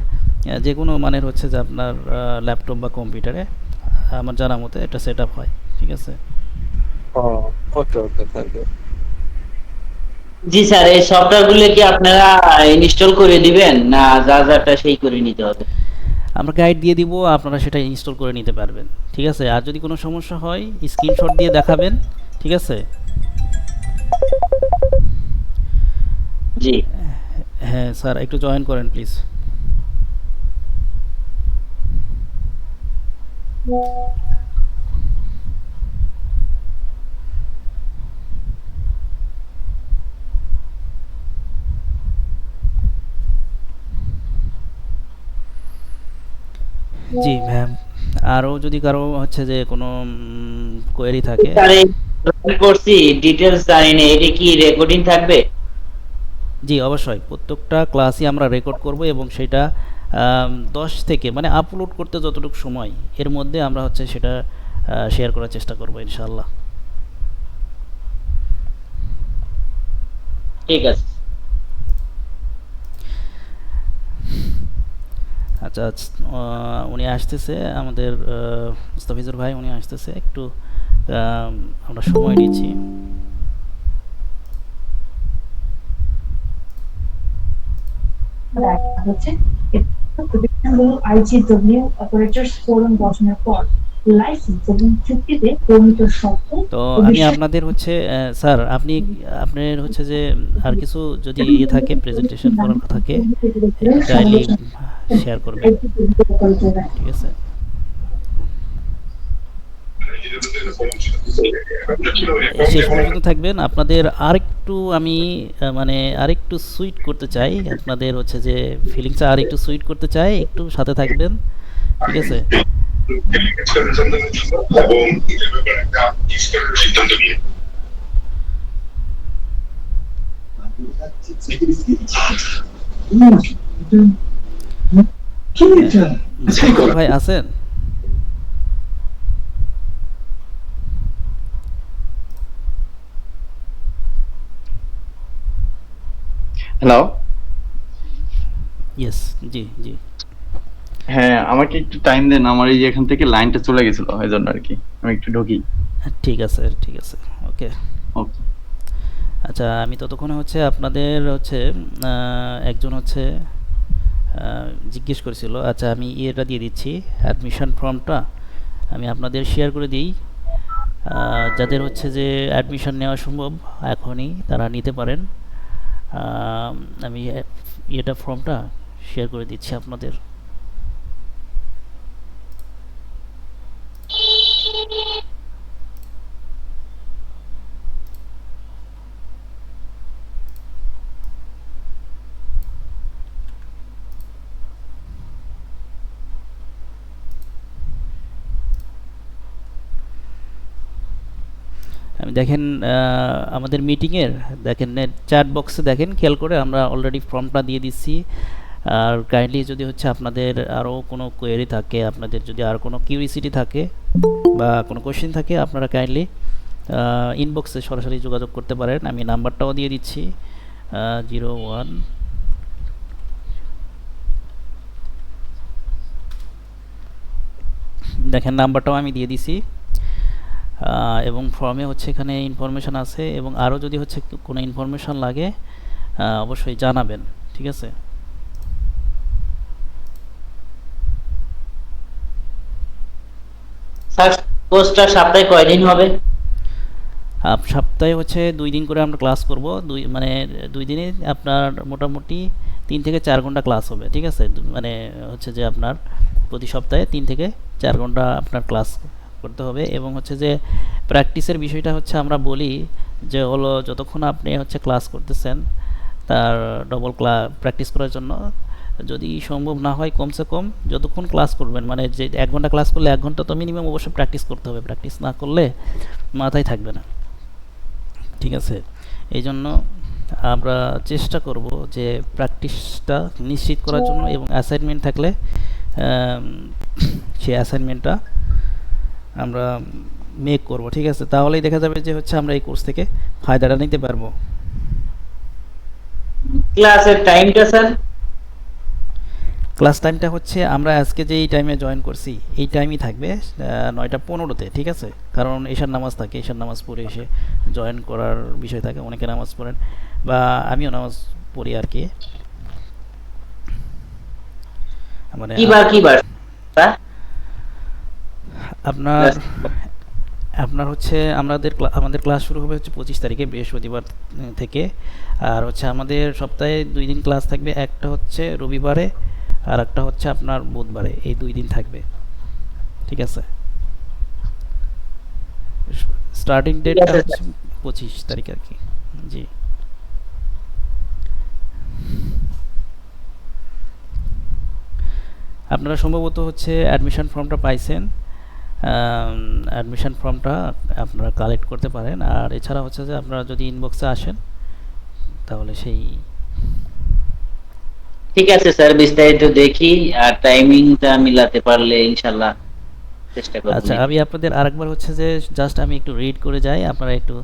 যে কোনো মানের হচ্ছে যে আপনার ল্যাপটপ বা কম্পিউটারে আমার জানা মতে এটা সেট আপ হয়, ঠিক আছে? ও ওকে ওকে, থ্যাংক ইউ। জি স্যার, এই সফটওয়্যারগুলো কি আপনারা ইনস্টল করে দিবেন, না যা যাটা সেই করে নিতে হবে? আমরা গাইড দিয়ে দিব, আপনারা সেটা ইনস্টল করে নিতে পারবেন, ঠিক আছে? আর যদি কোনো সমস্যা হয় স্ক্রিনশট দিয়ে দেখাবেন, ঠিক আছে? জি হ্যাঁ স্যার, একটু জয়েন করেন প্লিজ। জি ম্যাম, আরও যদি কারো হচ্ছে যে কোনো কোয়েরি থাকে। স্যার, এই join করছি, ডিটেইলস জানি না, এটা কি রেকর্ডিং থাকবে? জি অবশ্যই, প্রত্যেকটা ক্লাসই আমরা রেকর্ড করব, এবং সেটা 10 থেকে মানে আপলোড করতে যতটুকু সময় এর মধ্যে আমরা হচ্ছে সেটা শেয়ার করার চেষ্টা করব ইনশাআল্লাহ। ঠিক আছে। আচ্ছা, উনি আসতেছে আমাদের মুস্তাফিজুর ভাই, উনি আসতেছে, একটু আমরা সময় নিচ্ছি। হচ্ছে প্রতিষ্ঠানগুলো IGW অপারেটরস ফোরাম গঠনের পর লাইসেন্স এবং চুক্তিতে প্রণীত শর্ত। তো আমি আপনাদের হচ্ছে স্যার, আপনার হচ্ছে যে আর কিছু যদি ইয়ে থাকে, প্রেজেন্টেশন করার কথা থাকে, কাইন্ডলি শেয়ার করবেন, ঠিক আছে? শেষ পর্যন্ত থাকবেন। আপনাদের আরেকটু আমি মানে আরেকটু সুইট করতে চাই, আপনাদের হচ্ছে যে ফিলিংসটা আরেকটু সুইট করতে চাই, একটু সাথে থাকবেন, ঠিক আছে? ভাই আছেন? হ্যালো, ইয়েস, জি জি। হ্যাঁ, আমাকে একটু টাইম দেন, আমার এই যে এখান থেকে লাইনটা চলে গেছিল এই জন্য আর কি, আমি একটু ঢুকি। ঠিক আছে, ঠিক আছে, ওকে। ওকে। আচ্ছা, আমি ততক্ষণে হচ্ছে আপনাদের হচ্ছে একজন হচ্ছে জিজ্ঞেস করেছিল। আচ্ছা, আমি ইয়েটা দিয়ে দিচ্ছি, অ্যাডমিশন ফর্মটা আমি আপনাদের শেয়ার করে দিই। যাদের হচ্ছে যে অ্যাডমিশন নেওয়া সম্ভব এখনই তারা নিতে পারেন। আমি ইয়েটা ফর্মটা শেয়ার করে দিচ্ছি আপনাদের। আমি দেখেন আমাদের মিটিংয়ের দেখেন চ্যাট বক্সে দেখেন, খেয়াল করে আমরা অলরেডি ফর্মটা দিয়ে দিচ্ছি। আর কাইন্ডলি যদি হচ্ছে আপনাদের আরও কোনো কোয়েরি থাকে, আপনাদের যদি আর কোনো কিউরিসিটি থাকে বা কোনো কোশ্চেন থাকে, আপনারা কাইন্ডলি ইনবক্সে সরাসরি যোগাযোগ করতে পারেন। আমি নাম্বারটাও দিয়ে দিচ্ছি 01 দেখেন নাম্বারটাও আমি দিয়ে দিছি। এবং ফর্মে হচ্ছে এখানে ইনফরমেশান আছে, এবং আরও যদি হচ্ছে কোনো ইনফরমেশান লাগে অবশ্যই জানাবেন, ঠিক আছে? স্যার কোর্সটা সপ্তাহে কয়দিন হবে? সপ্তাহে হচ্ছে 2 দিন করে আমরা ক্লাস করব। মানে 2 দিনে আপনার মোটামুটি 3 থেকে 4 ঘন্টা ক্লাস হবে, ঠিক আছে? মানে হচ্ছে যে আপনার প্রতি সপ্তাহে 3 থেকে 4 ঘন্টা আপনার ক্লাস করতে হবে। এবং হচ্ছে যে প্র্যাকটিসের বিষয়টা হচ্ছে আমরা বলি যে হলো যতক্ষণ আপনি হচ্ছে ক্লাস করতেছেন তার ডবল প্র্যাকটিস করার জন্য, যদি সম্ভব না হয় কমসে কম যতক্ষণ ক্লাস করবেন, মানে যে 1 ঘন্টা ক্লাস করলে 1 ঘন্টা তো মিনিমাম অবশ্যই প্র্যাকটিস করতে হবে। প্র্যাকটিস না করলে মাথায় থাকবে না, ঠিক আছে? এই জন্য আমরা চেষ্টা করব যে প্র্যাকটিসটা নিশ্চিত করার জন্য, এবং অ্যাসাইনমেন্ট থাকলে সেই অ্যাসাইনমেন্টটা আমরা মেক করব, ঠিক আছে? তাহলেই দেখা যাবে যে হচ্ছে আমরা এই কোর্স থেকে ফায়দাটা নিতে পারবো। ক্লাসের টাইমটা স্যার? ক্লাস টাইমটা হচ্ছে আমরা আজকে যেই টাইমে জয়েন করছি এই টাইমই থাকবে 9:15-তে, ঠিক আছে? কারণ এশার নামাজ থাকে, এশার নামাজ পড়ে এসে জয়েন করার বিষয় থাকে। অনেকে নামাজ পড়েন বা আমিও নামাজ পড়ি আর কি। মানে কিবার আপনার আপনার হচ্ছে আমাদের ক্লাস শুরু হবে হচ্ছে 25 তারিখে বৃহস্পতিবার থেকে। আর হচ্ছে আমাদের সপ্তাহে 2 দিন ক্লাস থাকবে, একটা হচ্ছে রবিবারে আর একটা হচ্ছে আপনার বুধবারে। এই 2 দিন থাকবে, ঠিক আছে? স্টার্টিং ডেটটা হচ্ছে 25 তারিখ আর কি। জি, আপনারা সম্ভবত হচ্ছে অ্যাডমিশন ফর্মটা পাইছেন। অ্যাডমিশন ফর্মটা আপনারা কালেক্ট করতে পারেন। আর এছাড়া হচ্ছে যে আপনারা যদি ইনবক্সে আসেন তাহলে সেই ঠিক আছে স্যার, বিস্তারিত দেখি আর টাইমিংটা মিলাতে পারলে ইনশাআল্লাহ চেষ্টা করব। আচ্ছা, আমি আপনাদের আরেকবার হচ্ছে যে জাস্ট আমি একটু রিড করে যাই, আপনারা একটু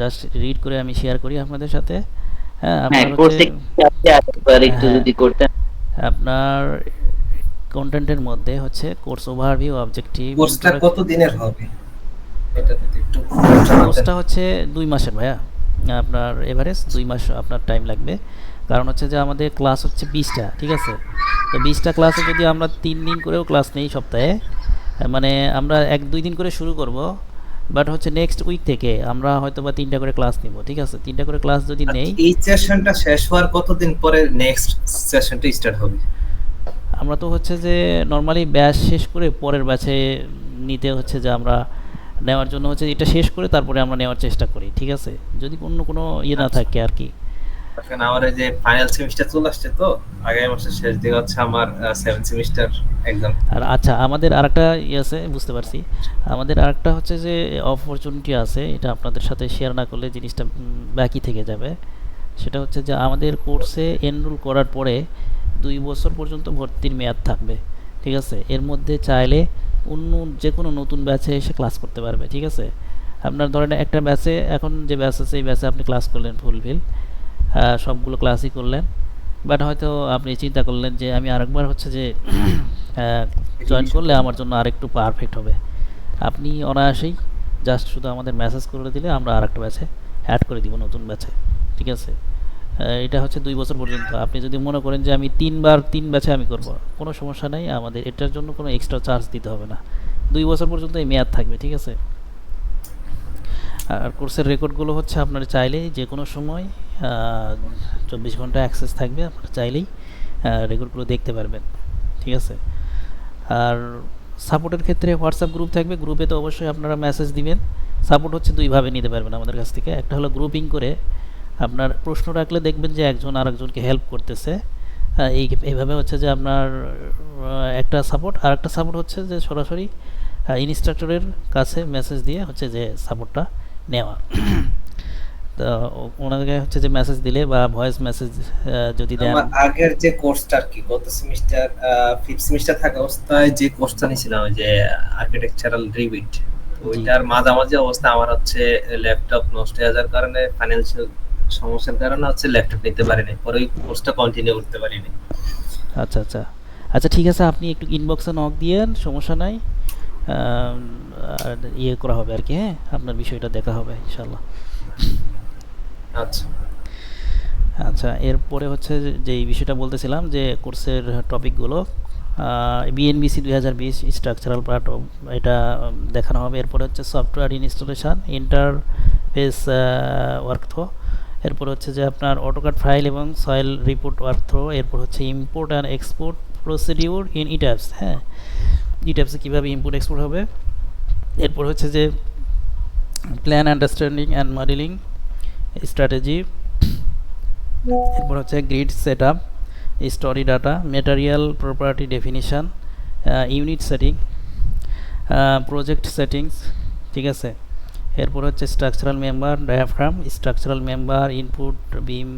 জাস্ট রিড করে আমি শেয়ার করি আপনাদের সাথে। হ্যাঁ, আপনার কোর্সে হচ্ছে একটু যদি করতেন। আপনার কন্টেন্টের মধ্যে হচ্ছে কোর্স ওভারভিউ, অবজেক্টিভ। কোর্সটা কত দিনের হবে এটা যদি একটু কোর্সটা হচ্ছে 2 মাসের ভাইয়া। আপনার এভারেজ 2 মাস আপনার টাইম লাগবে। কারণ হচ্ছে যে আমাদের ক্লাস হচ্ছে 20টা, ঠিক আছে? তো 20টা ক্লাসে যদি আমরা 3 দিন করেও ক্লাস নেই সপ্তাহে, মানে আমরা 1-2 দিন করে শুরু করব, বাট হচ্ছে নেক্সট উইক থেকে আমরা হয়তো বা 3টা করে ক্লাস নিব, ঠিক আছে? 3টা করে ক্লাস যদি নেই, এই সেশনটা শেষ হওয়ার কতদিন পরে নেক্সট সেশনটা স্টার্ট হবে? আমরা তো হচ্ছে যে নর্মালি ব্যাচ শেষ করে পরের ব্যাচে নিতে হচ্ছে যে আমরা নেওয়ার জন্য হচ্ছে এটা শেষ করে তারপরে আমরা নেওয়ার চেষ্টা করি, ঠিক আছে? যদি কোনো ইয়ে না থাকে আর কি। এখন আমার এই যে ফাইনাল সেমিস্টার চলে আসছে, তো আগামী মাসের শেষ দিকে হচ্ছে আমার 7 সেমিস্টার এক্সাম। আর আচ্ছা, আমাদের আরেকটা ইয়ে আছে, বুঝতে পারছি। আমাদের আরেকটা হচ্ছে যে অপরচুনিটি আছে, এটা আপনাদের সাথে শেয়ার না করলে জিনিসটা বাকি থেকে যাবে। সেটা হচ্ছে যে আমাদের কোর্সে এনরোল করার পরে 2 বছর পর্যন্ত ভর্তির মেয়াদ থাকবে, ঠিক আছে? এর মধ্যে চাইলে অন্য যে কোনো নতুন ব্যাচে এসে ক্লাস করতে পারবে, ঠিক আছে? আপনার ধরেন একটা ব্যাচে, এখন যে ব্যাচ আছে এই ব্যাচে আপনি ক্লাস করলেন ফুলফিল, সবগুলো ক্লাসই করলেন, বাট হয়তো আপনি চিন্তা করলেন যে আমি আরেকবার হচ্ছে যে জয়েন করলে আমার জন্য আরেকটু পারফেক্ট হবে। আপনি অনায়াসেই জাস্ট শুধু আমাদের মেসেজ করে দিলে আমরা আরেকটা ব্যাচে অ্যাড করে দিব, নতুন ব্যাচে, ঠিক আছে? এটা হচ্ছে 2 বছর পর্যন্ত। আপনি যদি মনে করেন যে আমি 3 ব্যাচে আমি করব, কোনো সমস্যা নেই, আমাদের এটার জন্য কোনো এক্সট্রা চার্জ দিতে হবে না। 2 বছর পর্যন্ত এই মেয়াদ থাকবে, ঠিক আছে? আর কোর্সের রেকর্ডগুলো হচ্ছে আপনার চাইলেই যে কোনো সময় 24 ঘন্টা অ্যাক্সেস থাকবে, আপনারা চাইলেই রেকর্ডগুলো দেখতে পারবেন, ঠিক আছে? আর সাপোর্টের ক্ষেত্রে হোয়াটসঅ্যাপ গ্রুপ থাকবে, গ্রুপে তো অবশ্যই আপনারা মেসেজ দিবেন। সাপোর্ট হচ্ছে 2 ভাবে নিতে পারবেন আমাদের কাছ থেকে। একটা হলো গ্রুপিং করে আপনার প্রশ্ন রাখলে দেখবেন যে একজন আরেকজনকে হেল্প করতেছে, এইভাবে হচ্ছে যে আপনার একটা সাপোর্ট। আর একটা সাপোর্ট হচ্ছে যে সরাসরি ইনস্ট্রাক্টরের কাছে মেসেজ দিয়ে হচ্ছে যে সাপোর্টটা নেওয়া। তো ওনাকে হচ্ছে যে মেসেজ দিলে বা ভয়েস মেসেজ যদি দেন। আমার আগের যে কোর্সটা আর কি গত সেমিস্টার 5th সেমিস্টার থাকা অবস্থায় যে কোর্সটা নিয়েছিলাম ওই যে আর্কিটেকচারাল রিভিট, ওইটার মাঝামাঝি অবস্থা আমার হচ্ছে ল্যাপটপ নষ্ট হয়ে যাওয়ার কারণে ফাইন্যান্সিয়াল সমস্যার কারণে হচ্ছে ল্যাপটপ নিতে পারিনি, পরে ওই কোর্সটা কন্টিনিউ করতে পারিনি। আচ্ছা আচ্ছা আচ্ছা, ঠিক আছে, আপনি একটু ইনবক্সে নক দিয়েন, সমস্যা নাই, আর ইয়ে করা হবে আর কি। হ্যাঁ, আপনার বিষয়টা দেখা হবে ইনশাল্লাহ। আচ্ছা আচ্ছা, এরপরে হচ্ছে যে এই বিষয়টা বলতেছিলাম যে কোর্সের টপিকগুলো বিএনবিসি 2020 স্ট্রাকচারাল পার্ট, এটা দেখানো হবে। এরপরে হচ্ছে সফটওয়্যার ইনস্টলেশন, ইন্টারফেস ওয়ার্কথ্রো, এরপর হচ্ছে যে আপনার অটোকাড ফাইল এবং সয়েল রিপোর্ট ওয়ার্কথ্রো, এরপর হচ্ছে import and export procedure in ETABS. হ্যাঁ, ইট্যাপসে কীভাবে ইম্পোর্ট এক্সপোর্ট হবে। এরপর হচ্ছে যে plan understanding and modelling strategy, এরপর হচ্ছে grid set up, story data, material property definition, unit setting, project settings, ঠিক আছে? এরপর হচ্ছে structural member, diaphragm, structural member, input, beam,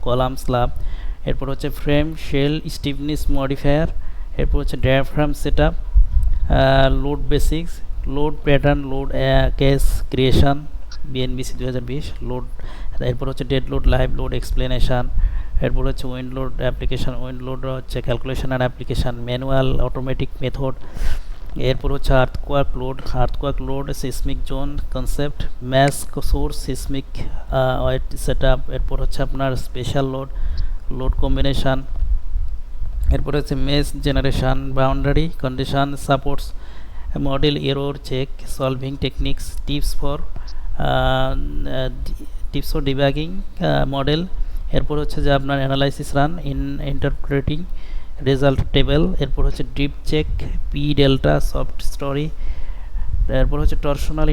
column, slab, এরপর হচ্ছে ফ্রেম, শেল, স্টিফনেস মডিফায়ার, এরপর হচ্ছে diaphragm set up, load basics, load pattern, load case creation, BNBC 2020 load, এরপর হচ্ছে dead load, live load explanation, এরপর হচ্ছে wind load application, wind load হচ্ছে calculation আর অ্যাপ্লিকেশন, ম্যানুয়াল অটোমেটিক মেথড, এরপর হচ্ছে earthquake load, seismic zone concept, mass source, seismic weight set up, এরপর হচ্ছে আপনার স্পেশাল লোড কম্বিনেশান, এরপর হচ্ছে mesh generation, boundary condition supports, model error check, solving techniques, tips for debugging model, এরপর হচ্ছে যে আপনার analysis run, interpreting result table, এরপর হচ্ছে deep check, P delta soft storey, এরপর হচ্ছে টর্শনাল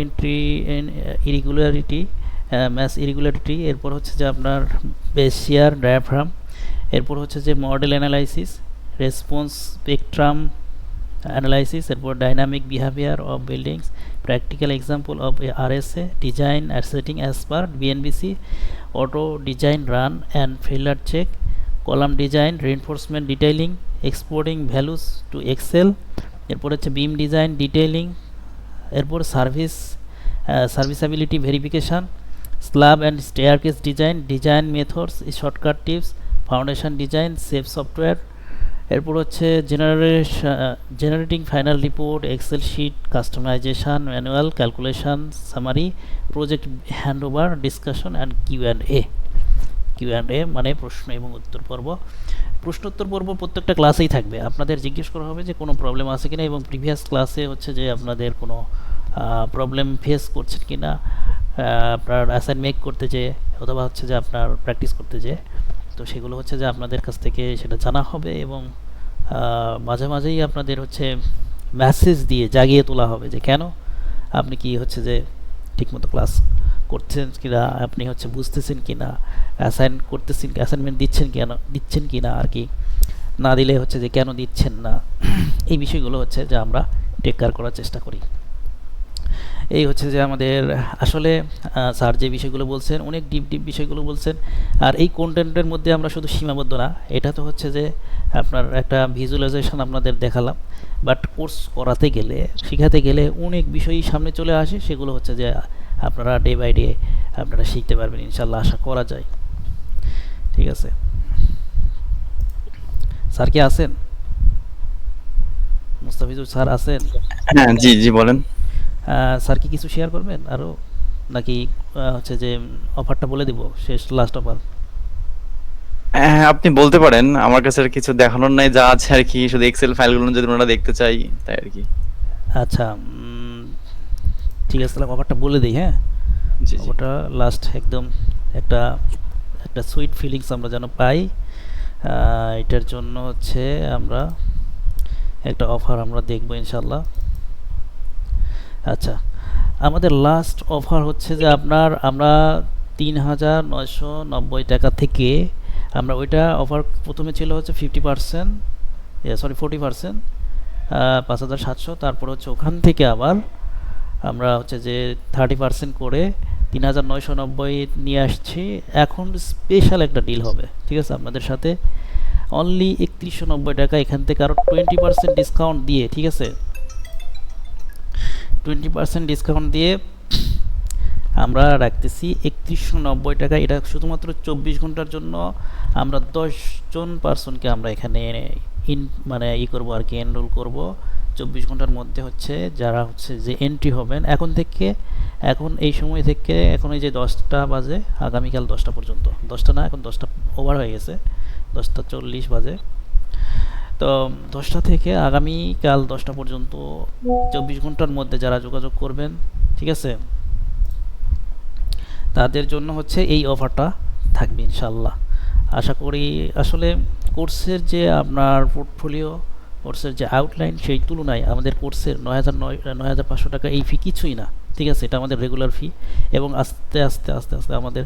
ইরেগুলারিটি, ম্যাস ইরেগুলারিটি, এরপর হচ্ছে যে আপনার বেসিয়ার ডায়াফ্রাম, এরপর হচ্ছে যে modal analysis, response spectrum analysis, এরপর dynamic behaviour of buildings, practical example of RSA, design আর setting as per BNBC, auto design run and failure check, column design, reinforcement detailing, exporting values to Excel, এরপর হচ্ছে beam design detailing, এরপর serviceability verification, slab and staircase design, design methods, shortcut tips, foundation design, SAFE software, এরপর হচ্ছে generating final report, Excel sheet, customization, manual calculation, summary, project handover, discussion and কিউঅ্যান্ড এ মানে প্রশ্ন এবং উত্তর পর্ব। প্রশ্নোত্তর পর্ব প্রত্যেকটা ক্লাসেই থাকবে, আপনাদের জিজ্ঞেস করা হবে যে কোনো প্রবলেম আছে কিনা, এবং প্রিভিয়াস ক্লাসে হচ্ছে যে আপনাদের কোনো প্রবলেম ফেস করছেন কিনা আপনার অ্যাসাইনমেন্ট করতে যেয়ে, অথবা হচ্ছে যে আপনার প্র্যাকটিস করতে যেয়ে, তো সেগুলো হচ্ছে যে আপনাদের কাছ থেকে সেটা জানা হবে, এবং মাঝে মাঝেই আপনাদের হচ্ছে মেসেজ দিয়ে জাগিয়ে তোলা হবে যে কেন আপনি কি হচ্ছে যে ঠিকমতো ক্লাস করছেন কিনা, আপনি হচ্ছে বুঝতেছেন কিনা, অ্যাসাইনমেন্ট দিচ্ছেন কিনা আর কি, না দিলে হচ্ছে যে কেন দিচ্ছেন না, এই বিষয়গুলো হচ্ছে যে আমরা টেক কেয়ার করার চেষ্টা করি। এই হচ্ছে যে আমাদের আসলে স্যার যে বিষয়গুলো বলছেন অনেক ডিপ বিষয়গুলো বলছেন, আর এই কন্টেন্টের মধ্যে আমরা শুধু সীমাবদ্ধ না, এটা তো হচ্ছে যে আপনার একটা ভিজুয়ালাইজেশন আপনাদের দেখালাম, বাট কোর্স করাতে গেলে শেখাতে গেলে অনেক বিষয়ই সামনে চলে আসে, সেগুলো হচ্ছে যে আপনারা ডে বাই ডে আপনারা শিখতে পারবেন ইনশাল্লাহ, আশা করা যায়। ঠিক আছে। স্যার কি আছেন? মুস্তাফিজুর স্যার আছেন? হ্যাঁ, জি জি বলেন। স্যার কি কিছু শেয়ার করবেন আরও, নাকি হচ্ছে যে অফারটা বলে দিব, শেষ লাস্ট অফার? হ্যাঁ, আপনি বলতে পারেন। আমার কাছে আর কিছু দেখানোর নাই, যা আছে আর কি শুধু এক্সেল ফাইলগুলো যদি ওনারা দেখতে চাই তাই আর কি। আচ্ছা, ঠিক আছে, তাহলে অফারটা বলে দিই। হ্যাঁ, জি জি। অফারটা লাস্ট একদম একটা একটা সুইট ফিলিংস আমরা যেন পাই, এটার জন্য হচ্ছে আমরা একটা অফার আমরা দেখবো ইনশাল্লাহ। আচ্ছা, আমাদের লাস্ট অফার হচ্ছে যে আমরা ৩,৯৯০ টাকা থেকে আমরা ওইটা অফার প্রথমে ছিল হচ্ছে 50%, সরি 40%, ৫,৭০০। তারপর হচ্ছে ওখান থেকে আবার আমরা হচ্ছে যে 30% করে ৩,৯৯০ নিয়ে আসছি। এখন স্পেশাল একটা ডিল হবে, ঠিক আছে, আপনাদের সাথে অনলি ৩১৯০ টাকা, এখান থেকে আরও 20% ডিসকাউন্ট দিয়ে, ঠিক আছে, 20% ডিসকাউন্ট দিয়ে আমরা রাখতেছি ৩১৯০ টাকা। এটা শুধুমাত্র 24 ঘন্টার জন্য। আমরা 10 জন পার্সনকে আমরা এখানে মানে করবো আর কি, এনরোল করব 24 ঘন্টার মধ্যে। হচ্ছে যারা হচ্ছে যে এন্ট্রি হবেন এখন থেকে, এখন এই সময় থেকে, এখন এই যে 10টা বাজে, আগামীকাল 10টা পর্যন্ত, 10টা না, এখন 10টা ওভার হয়ে গেছে, 10টা 40 বাজে। তো 10টা থেকে আগামীকাল 10টা পর্যন্ত 24 ঘন্টার মধ্যে যারা যোগাযোগ করবেন, ঠিক আছে, তাদের জন্য হচ্ছে এই অফারটা থাকবে ইনশাল্লাহ। আশা করি আসলে কোর্সের যে আপনার পোর্টফোলিও, কোর্সের যে আউটলাইন, সেই তুলনায় আমাদের কোর্সের ৯,৫০০ টাকা এই ফি কিছুই না, ঠিক আছে, এটা আমাদের রেগুলার ফি। এবং আস্তে আস্তে আস্তে আস্তে আমাদের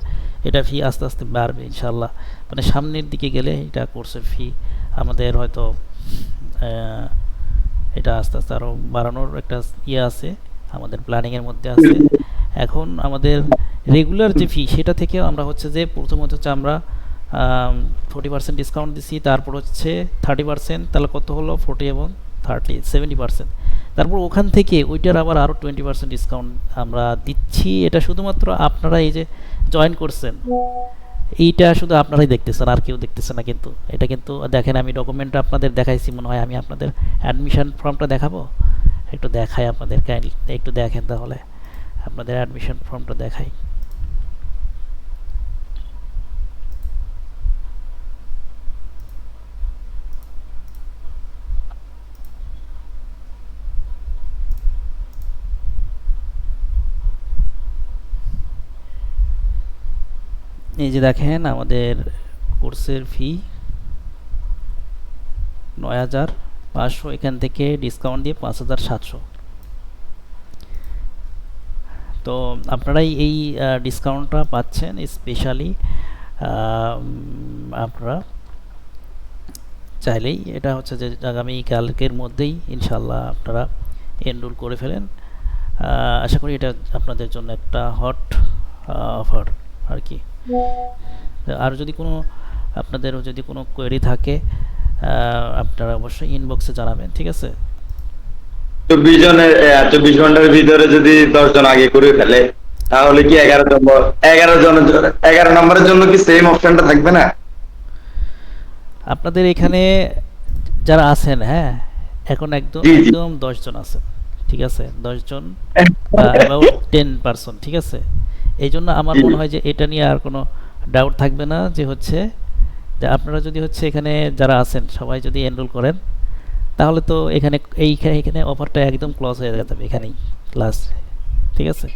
এটা ফি আস্তে আস্তে বাড়বে ইনশাল্লাহ। মানে সামনের দিকে গেলে এটা কোর্সের ফি আমাদের হয়তো এটা আস্তে আস্তে আরও বাড়ানোর একটা ইয়ে আছে, আমাদের প্ল্যানিংয়ের মধ্যে আছে। এখন আমাদের রেগুলার যে ফি, সেটা থেকে আমরা হচ্ছে যে প্রথমত হচ্ছে আমরা 40% ডিসকাউন্ট দিচ্ছি, তারপর হচ্ছে 30%, তাহলে কত হলো 40 এবং 30 70%। তারপর ওখান থেকে ওইটার আবার আরও 20% ডিসকাউন্ট আমরা দিচ্ছি। এটা শুধুমাত্র আপনারা এই যে জয়েন করছেন, এইটা শুধু আপনারাই দেখতেছেন, আর কেউ দেখতেছে না। কিন্তু এটা কিন্তু দেখেন, আমি ডকুমেন্টটা আপনাদের দেখাইছি মনে হয়, আমি আপনাদের অ্যাডমিশন ফর্মটা দেখাবো, একটু দেখাই আপনাদের, একটু দেখেন তাহলে, আপনাদের অ্যাডমিশন ফর্মটা দেখাই। এই যে দেখেন, আমাদের কোর্সের ফি ৯,৫০০, এখান থেকে ডিসকাউন্ট দিয়ে ৫,৭০০। তো আপনারাই এই ডিসকাউন্টটা পাচ্ছেন স্পেশালি। আপনারা চাইলেই এটা হচ্ছে যে আগামীকালকের মধ্যেই ইনশাল্লাহ আপনারা এনরোল করে ফেলেন। আশা করি এটা আপনাদের জন্য একটা হট অফার আর কি। আর যদি কোনো আপনাদের যদি কোনো কোয়েরি থাকে আপনারা অবশ্যই ইনবক্সে জানাবেন, ঠিক আছে। 24 ঘন্টার ভিতরে যদি 10 জন আগে করে ফেলে, তাহলে কি 11 নম্বরের জন্য কি সেম অপশনটা থাকবে না? আপনাদের এখানে যারা আছেন, হ্যাঁ, এখন একদম 10 জন আছেন, ঠিক আছে, 10 জন, অ্যাবাউট 10%, ঠিক আছে। এই জন্য আমার মনে হয় যে এটা নিয়ে আর কোনো ডাউট থাকবে না, যে হচ্ছে যে আপনারা যদি হচ্ছে এখানে যারা আছেন সবাই যদি এনরোল করেন, তাহলে তো এখানে এইখানে অফারটা একদম ক্লোজ হয়ে যাবে এখানেই লাস্ট, ঠিক আছে।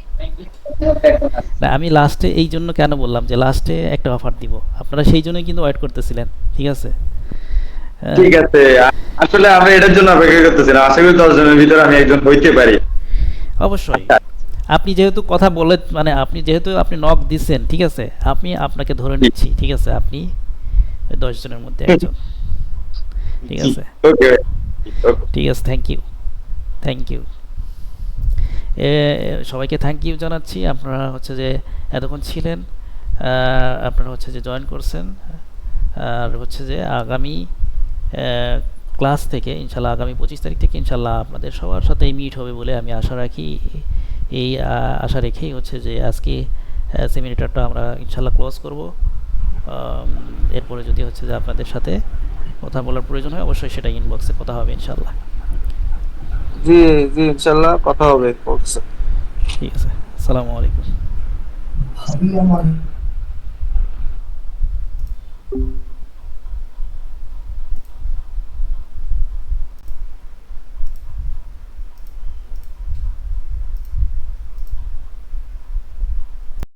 না, আমি লাস্টে এই জন্য কেন বললাম যে লাস্টে একটা অফার দিব, আপনারা সেই জন্যই কিন্তু ওয়েট করতেছিলেন, ঠিক আছে। ঠিক আছে, আসলে আমরা এটার জন্য অপেক্ষা করতেছিলাম। আশা করি 10 জনের ভিতরে আমি একজন হইতে পারি। অবশ্যই, আপনি যেহেতু কথা বলে, মানে আপনি নক দিচ্ছেন, ঠিক আছে, আপনাকে ধরে নিচ্ছি, ঠিক আছে, আপনি 10 জনের মধ্যে একজন, ঠিক আছে। ঠিক আছে, থ্যাংক ইউ সবাইকে, থ্যাংক ইউ জানাচ্ছি। আপনারা হচ্ছে যে এতক্ষণ ছিলেন, আপনারা হচ্ছে যে জয়েন করছেন। আর হচ্ছে যে আগামী ক্লাস থেকে ইনশাল্লাহ, আগামী 25 তারিখ থেকে ইনশাল্লাহ আপনাদের সবার সাথেই মিট হবে বলে আমি আশা রাখি। এই আশা রেখেই হচ্ছে যে আজকে সেমিনারটা আমরা ইনশাল্লাহ ক্লোজ করব। এরপরে যদি হচ্ছে যে আপনাদের সাথে কথা বলার প্রয়োজন হয় অবশ্যই সেটা ইনবক্সে কথা হবে ইনশাআল্লাহ। জি জি ইনশাআল্লাহ কথা হবে। ঠিক আছে, আসসালামু আলাইকুম।